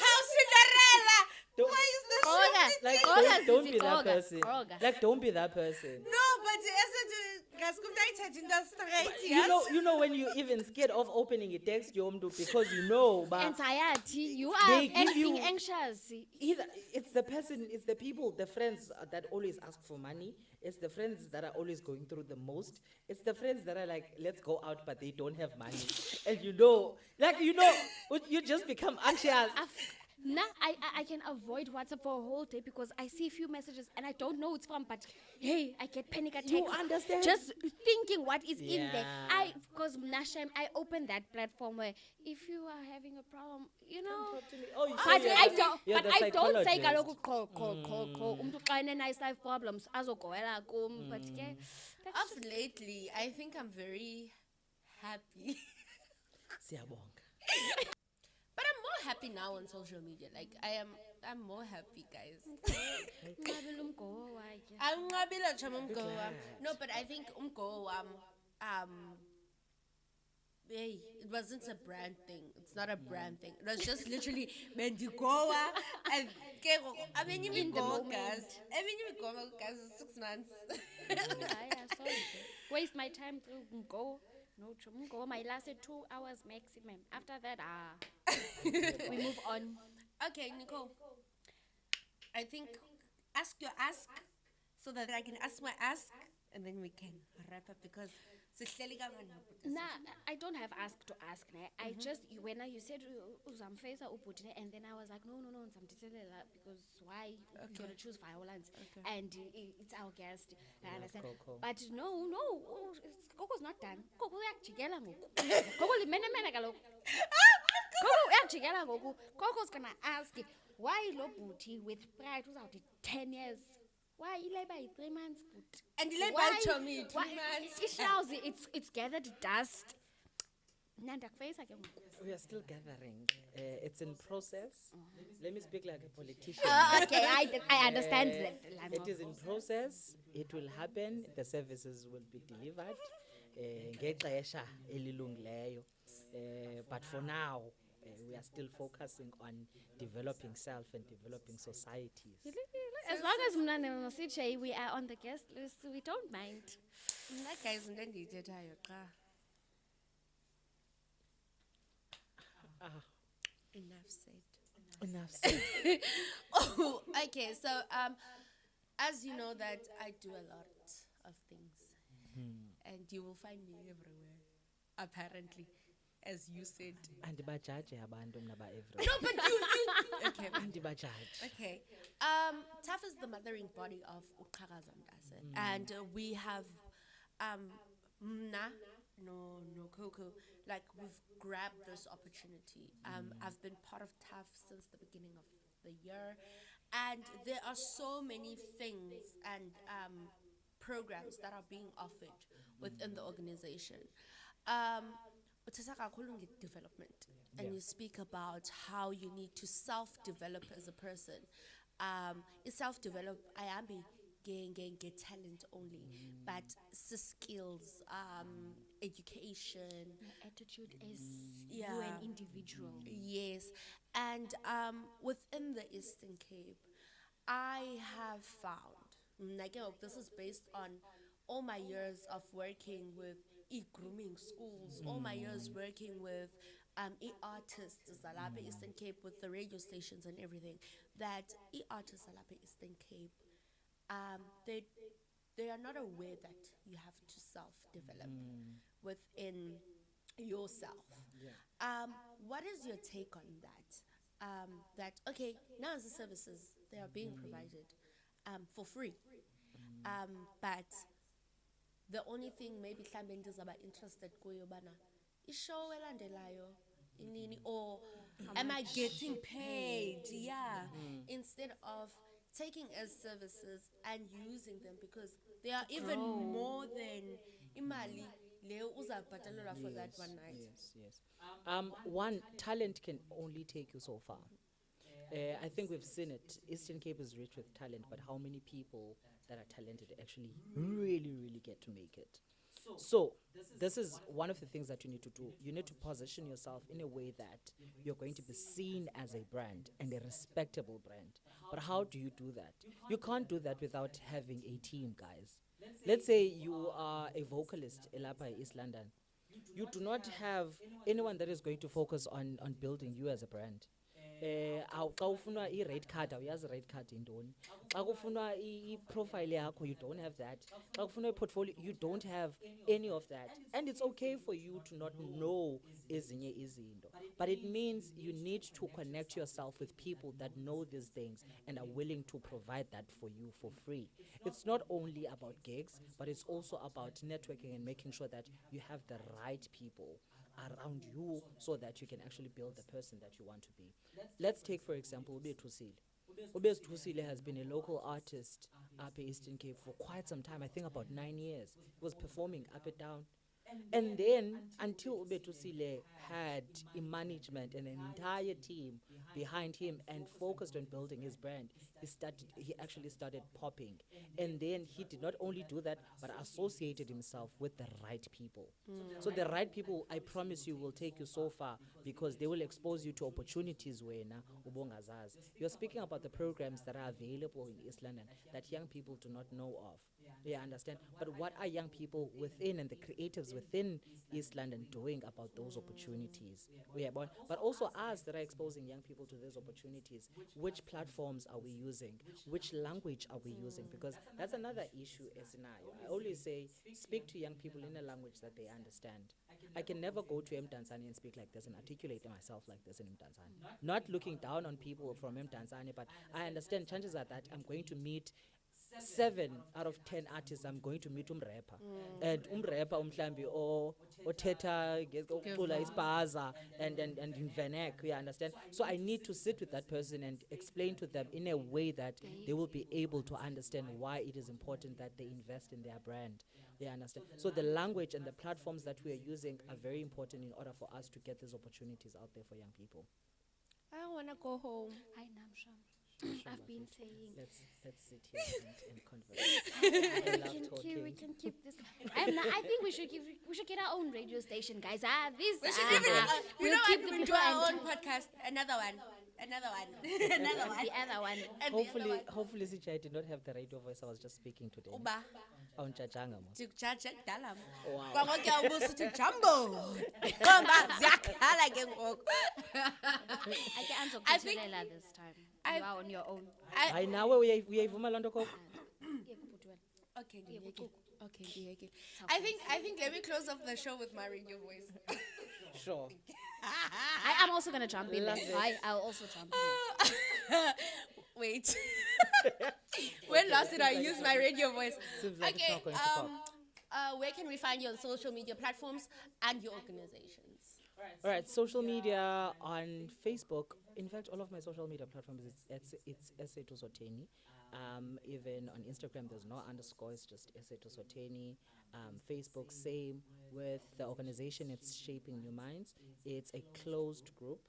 Speaker 3: How Cinderella!
Speaker 1: Don't-
Speaker 3: Why is this
Speaker 2: Olga,
Speaker 3: shit
Speaker 1: Like,
Speaker 3: thing?
Speaker 2: Olga,
Speaker 1: don't
Speaker 2: Zizi,
Speaker 1: be that
Speaker 2: Olga,
Speaker 1: person.
Speaker 2: Olga.
Speaker 1: Like, don't be that person.
Speaker 3: No, but Esethu, ngaskumntu ayithethe into straight,
Speaker 1: You
Speaker 3: yes?
Speaker 1: know when you even scared of opening a text, because you know, but
Speaker 2: Anxiety. You are
Speaker 1: They give
Speaker 2: acting
Speaker 1: you-
Speaker 2: anxious.
Speaker 1: either it's the person, it's the people, the friends that always ask for money. It's the friends that are always going through the most. It's the friends that are like, let's go out, but they don't have money. And you just become anxious.
Speaker 2: I can avoid WhatsApp for a whole day because I see a few messages and I don't know it's from, but hey, I get panic attacks.
Speaker 1: You understand?
Speaker 2: Just thinking what is in there.
Speaker 1: Yeah.
Speaker 2: Because Nashem, I opened that platform where if you are having a problem, you know.
Speaker 1: Oh, you
Speaker 2: But
Speaker 1: say
Speaker 2: I don't.
Speaker 1: you're
Speaker 2: But
Speaker 1: the
Speaker 2: I don't say
Speaker 1: psychologist.
Speaker 2: kaloku call. Umntu xa nice life problems azogoela kum. But ke, that's
Speaker 3: Of lately, I think I'm very happy.
Speaker 1: Siyabonga.
Speaker 3: But I'm more happy now on social media. Like, I'm more happy, guys.
Speaker 2: Unqabile umgobo wakhe.
Speaker 3: Anginqabile chama umgobo wami. No, but I think umgobo wami, hey, it wasn't a brand thing. It's not a brand thing. It was just literally bendigoa and I mean you
Speaker 2: In the
Speaker 3: go
Speaker 2: moment.
Speaker 3: guys. I mean you go guys 6 months.
Speaker 2: Sorry. Waste my time to go. No, go. My lasted 2 hours maximum. After that, we move on.
Speaker 3: Okay, Nicole. I think ask your ask so that I can ask my ask and then we can wrap up because
Speaker 2: Nah, I don't have ask to ask. I just, when you said uzamfesa ubutine, and then I was like, no, uzamditelela, because why you gotta choose violence? And it's our guest. I understand.
Speaker 1: Coco.
Speaker 2: But no, Coco's not done. Coco uyakujikela ngoku. Coco limene kaloku. Coco uyakujikela ngoku. Coco's gonna ask, why lo booty with pride uzawuthi 10 years? Why ileba 3 months, but
Speaker 3: And ileba
Speaker 2: why-
Speaker 3: told me 3
Speaker 2: why-
Speaker 3: months.
Speaker 2: It's gathered dust. Ndakufeyisa ke ngoku.
Speaker 1: We are still gathering. It's in process. Let me speak like a politician.
Speaker 2: Okay, I understand that.
Speaker 1: It is in process. It will happen. The services will be delivered. Ngexesha elilungileyo. But for now, we are still focusing on developing self and developing societies.
Speaker 2: As long as Mna Nositshe, we are on the guest list, we don't mind.
Speaker 3: That guy's in the Enough said.
Speaker 1: Enough said.
Speaker 3: Oh, okay. So, as you know that I do a lot of things, and you will find me everywhere, apparently, as you said.
Speaker 1: Andibajaje abantu mna ba everywhere.
Speaker 3: No, but you okay.
Speaker 1: Andibajaje.
Speaker 3: Okay. TAF is the mothering body of Qhakaza Mntase. And we have Mna, no Coco, like we've grabbed this opportunity. I've been part of TAF since the beginning of the year. And there are so many things and programs that are being offered within the organization. uthetha kakhulu nge-development, and you speak about how you need to self-develop as a person. Self-develop, get talent only, but skills, education,
Speaker 2: Attitude as you
Speaker 3: Yeah.
Speaker 2: an individual.
Speaker 3: yes, and within the Eastern Cape, I have found, this is based on all my years of working with e-grooming schools, all my years working with e-artists zalapha Eastern Cape with the radio stations and everything, that e-artists zalapha Eastern Cape, they are not aware that you have to self-develop within yourself. What is your take on that? That okay, now the services they are being provided for free, but the only thing maybe mhlambe ndizaba interested kuyo bana ishow elandelayo inini, or am I getting paid? Yeah, instead of taking as services and using them, because they are even more than imali leyo uzabhatalelwa for that one night.
Speaker 1: Yes. One, talent can only take you so far. I think we've seen it. Eastern Cape is rich with talent, but how many people that are talented actually really get to make it? So this is one of the things that you need to do. You need to position yourself in a way that you're going to be seen as a brand, and a respectable brand. But how do you do that? You can't do that without having a team, guys. Let's say you are a vocalist elapha East London. You do not have anyone that is going to focus on building you as a brand. Xa ufunwa i-red card, awuyazi red card yintoni. Xa kufunwa i-profile yakho, you don't have that. Xa kufunwa i-portfolio, you don't have any of that. And it's okay for you to not know ezinye izinto. But it means you need to connect yourself with people that know these things and are willing to provide that for you for free. It's not only about gigs, but it's also about networking and making sure that you have the right people around you so that you can actually build the person that you want to be. Let's take, for example, Esethu Sotheni. Esethu Sotheni has been a local artist up in Eastern Cape for quite some time, I think about 9 years. He was performing up and down. And then, until Esethu Sotheni had a management and an entire team behind him and focused on building his brand, he actually started popping. And then he did not only do that, but associated himself with the right people. So the right people, I promise you, will take you so far, because they will expose you to opportunities wena ubongazazi. You're speaking about the programs that are available in East London that young people do not know of. You understand? But what are young people within and the creatives within East London doing about those opportunities? But also us that are exposing young people to those opportunities. Which platforms are we using? Which language are we using? Because that's another issue, Esinayo. I always say, speak to young people in a language that they understand. I can never go to Mntase and speak like this and articulate myself like this in Mntase. Not looking down on people from Mntase, but I understand chances are that I'm going to meet 7 out of 10 artists. I'm going to meet rapper, and rapper umhlambi o othetha ngecula ispaza and in vernac, you understand? So I need to sit with that person and explain to them in a way that they will be able to understand why it is important that they invest in their brand. You understand? So the language and the platforms that we are using are very important in order for us to get these opportunities out there for young people.
Speaker 3: I want to go home.
Speaker 2: Hi, Namsha. I've been saying.
Speaker 1: Let's sit here and converse. I love talking.
Speaker 2: We can keep this. I think we should get our own radio station, guys.
Speaker 3: We should even,
Speaker 2: we'll keep the
Speaker 3: do
Speaker 2: people
Speaker 3: our
Speaker 2: and
Speaker 3: own podcast. Another one.
Speaker 2: the other one.
Speaker 3: And the other one.
Speaker 1: Hopefully, Sitya, I did not have the radio voice I was just speaking today.
Speaker 3: Uba.
Speaker 1: Awuntshantshanga mos.
Speaker 3: Ndikujaja kudala mo. Kwangoke awubuza uthi Jumbo. Qomba ziyakhala ke ngoku.
Speaker 2: I can answer Kutulela this time. You are on your own.
Speaker 1: Hayi nawe uyayivuma loo nto koko?
Speaker 3: Okay, ndiyekile. I think let me close off the show with my radio voice.
Speaker 1: Sure.
Speaker 2: I'm also gonna jump in. I'll also jump in.
Speaker 3: Wait. When last did I use my radio voice?
Speaker 1: Seems like it's not going to pop.
Speaker 3: Where can we find you on social media platforms and your organizations?
Speaker 1: All right, social media on Facebook. In fact, all of my social media platforms, it's Esethu Sotheni. Even on Instagram, there's no underscore, it's just Esethu Sotheni. Facebook, same with the organization. It's Shaping New Minds. It's a closed group.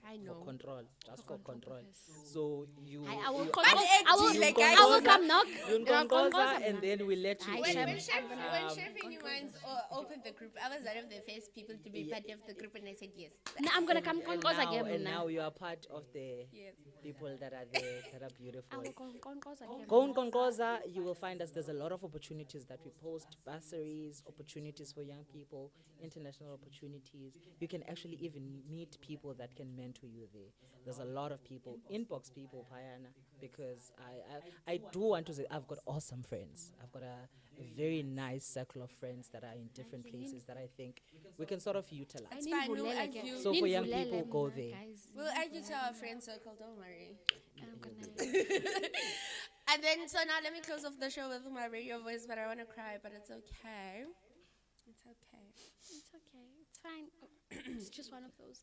Speaker 3: I know.
Speaker 1: For control, just for control. So you,
Speaker 2: I will
Speaker 1: you
Speaker 2: call.
Speaker 3: But
Speaker 2: I will.
Speaker 3: like,
Speaker 2: I will
Speaker 1: Qhakaza,
Speaker 2: come knock.
Speaker 1: you
Speaker 2: Qhakaza,
Speaker 1: Qhakaza, and then we let you
Speaker 2: I
Speaker 1: in.
Speaker 2: shall-
Speaker 3: When Chef New Minds opened the group, I was one of the first people to be part of the group, and I said yes.
Speaker 2: No, I'm gonna come
Speaker 1: And
Speaker 2: Qhakaza
Speaker 1: now,
Speaker 2: again.
Speaker 1: and
Speaker 2: now.
Speaker 1: now you are part of the
Speaker 3: Yes.
Speaker 1: people that are there, that are
Speaker 2: I
Speaker 1: beautiful.
Speaker 2: will come Qhakaza again.
Speaker 1: Go on Qhakaza, you will find us. There's a lot of opportunities that we post, bursaries, opportunities for young people, international opportunities. You can actually even meet people that can mentor you there. There's a lot of people, inbox people, Payana, because I do want to say I've got awesome friends. I've got a very nice circle of friends that are in different places that I think we can sort of utilize.
Speaker 3: It's fine, we'll
Speaker 2: Nindvulele
Speaker 3: add
Speaker 2: ke.
Speaker 3: you.
Speaker 1: So for young
Speaker 2: Nindvulele
Speaker 1: people, go
Speaker 2: mna,
Speaker 1: there.
Speaker 2: guys.
Speaker 3: We'll add you to our friend circle, don't worry.
Speaker 2: I'm gonna-
Speaker 3: And then, so now let me close off the show with my radio voice, but I want to cry, but it's okay. It's okay.
Speaker 2: It's okay. It's fine. It's just one of those.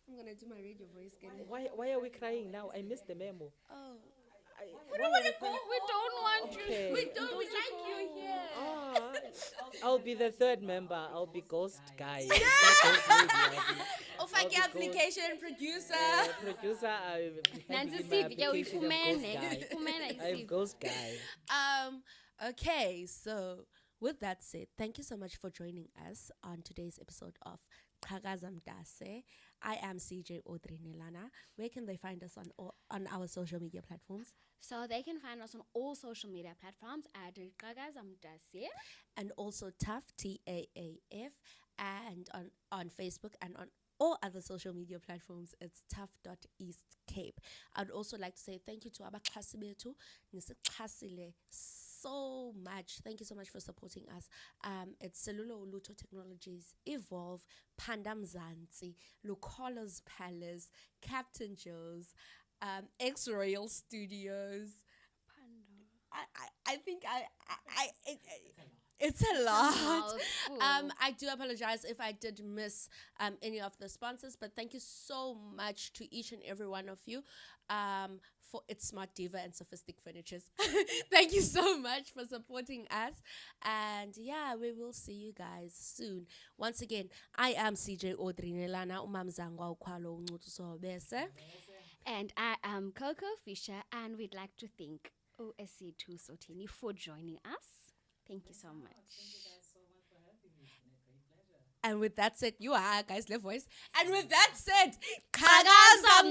Speaker 3: I'm going to do my radio voice again.
Speaker 1: Why are we crying now? I missed the memo.
Speaker 3: Oh.
Speaker 1: We don't want to go.
Speaker 2: We don't want
Speaker 1: Okay.
Speaker 3: We like you here.
Speaker 1: Ah, I'll be the third member. I'll be ghost guy. Not ghost lady, I'll be-
Speaker 3: Ofake
Speaker 1: I'll be
Speaker 3: application producer.
Speaker 1: producer, I'm
Speaker 2: Nancy
Speaker 1: handing in my
Speaker 2: CV ke
Speaker 1: application, I'm ghost
Speaker 2: uyifumene.
Speaker 1: guy.
Speaker 2: Uyifumene
Speaker 1: I'm
Speaker 2: i-CV.
Speaker 1: ghost guy.
Speaker 3: Okay, so with that said, thank you so much for joining us on today's episode of Qhakaza Mntase. I am CJ Audrey Nelana. Where can they find us on our social media platforms?
Speaker 2: So they can find us on all social media platforms at Qhakaza Mntase.
Speaker 3: And also TAF, TAAF, and on Facebook and on all other social media platforms, it's tough.eastcape. I'd also like to say thank you to abaxhasi bethu. Nisixhasile so much. Thank you so much for supporting us. It's Cellular Uluto Technologies, Evolve, Panda Mzansi, Lucolo's Palace, Captain Joe's, X-Royal Studios. I think it's a lot.
Speaker 2: mouthful.
Speaker 3: I do apologize if I did miss any of the sponsors, but thank you so much to each and every one of you for It's Smart Diva and Sophistic Furnitures. Thank you so much for supporting us. And yeah, we will see you guys soon. Once again, I am CJ Audrey Nelana, umamzangwa ukwalo uncutuso bese.
Speaker 2: And I am Coco Fisher, and we'd like to thank Esethu Sotheni for joining us. Thank you so much.
Speaker 3: And with that said, you are guys, left voice. And with that said, Qhakaza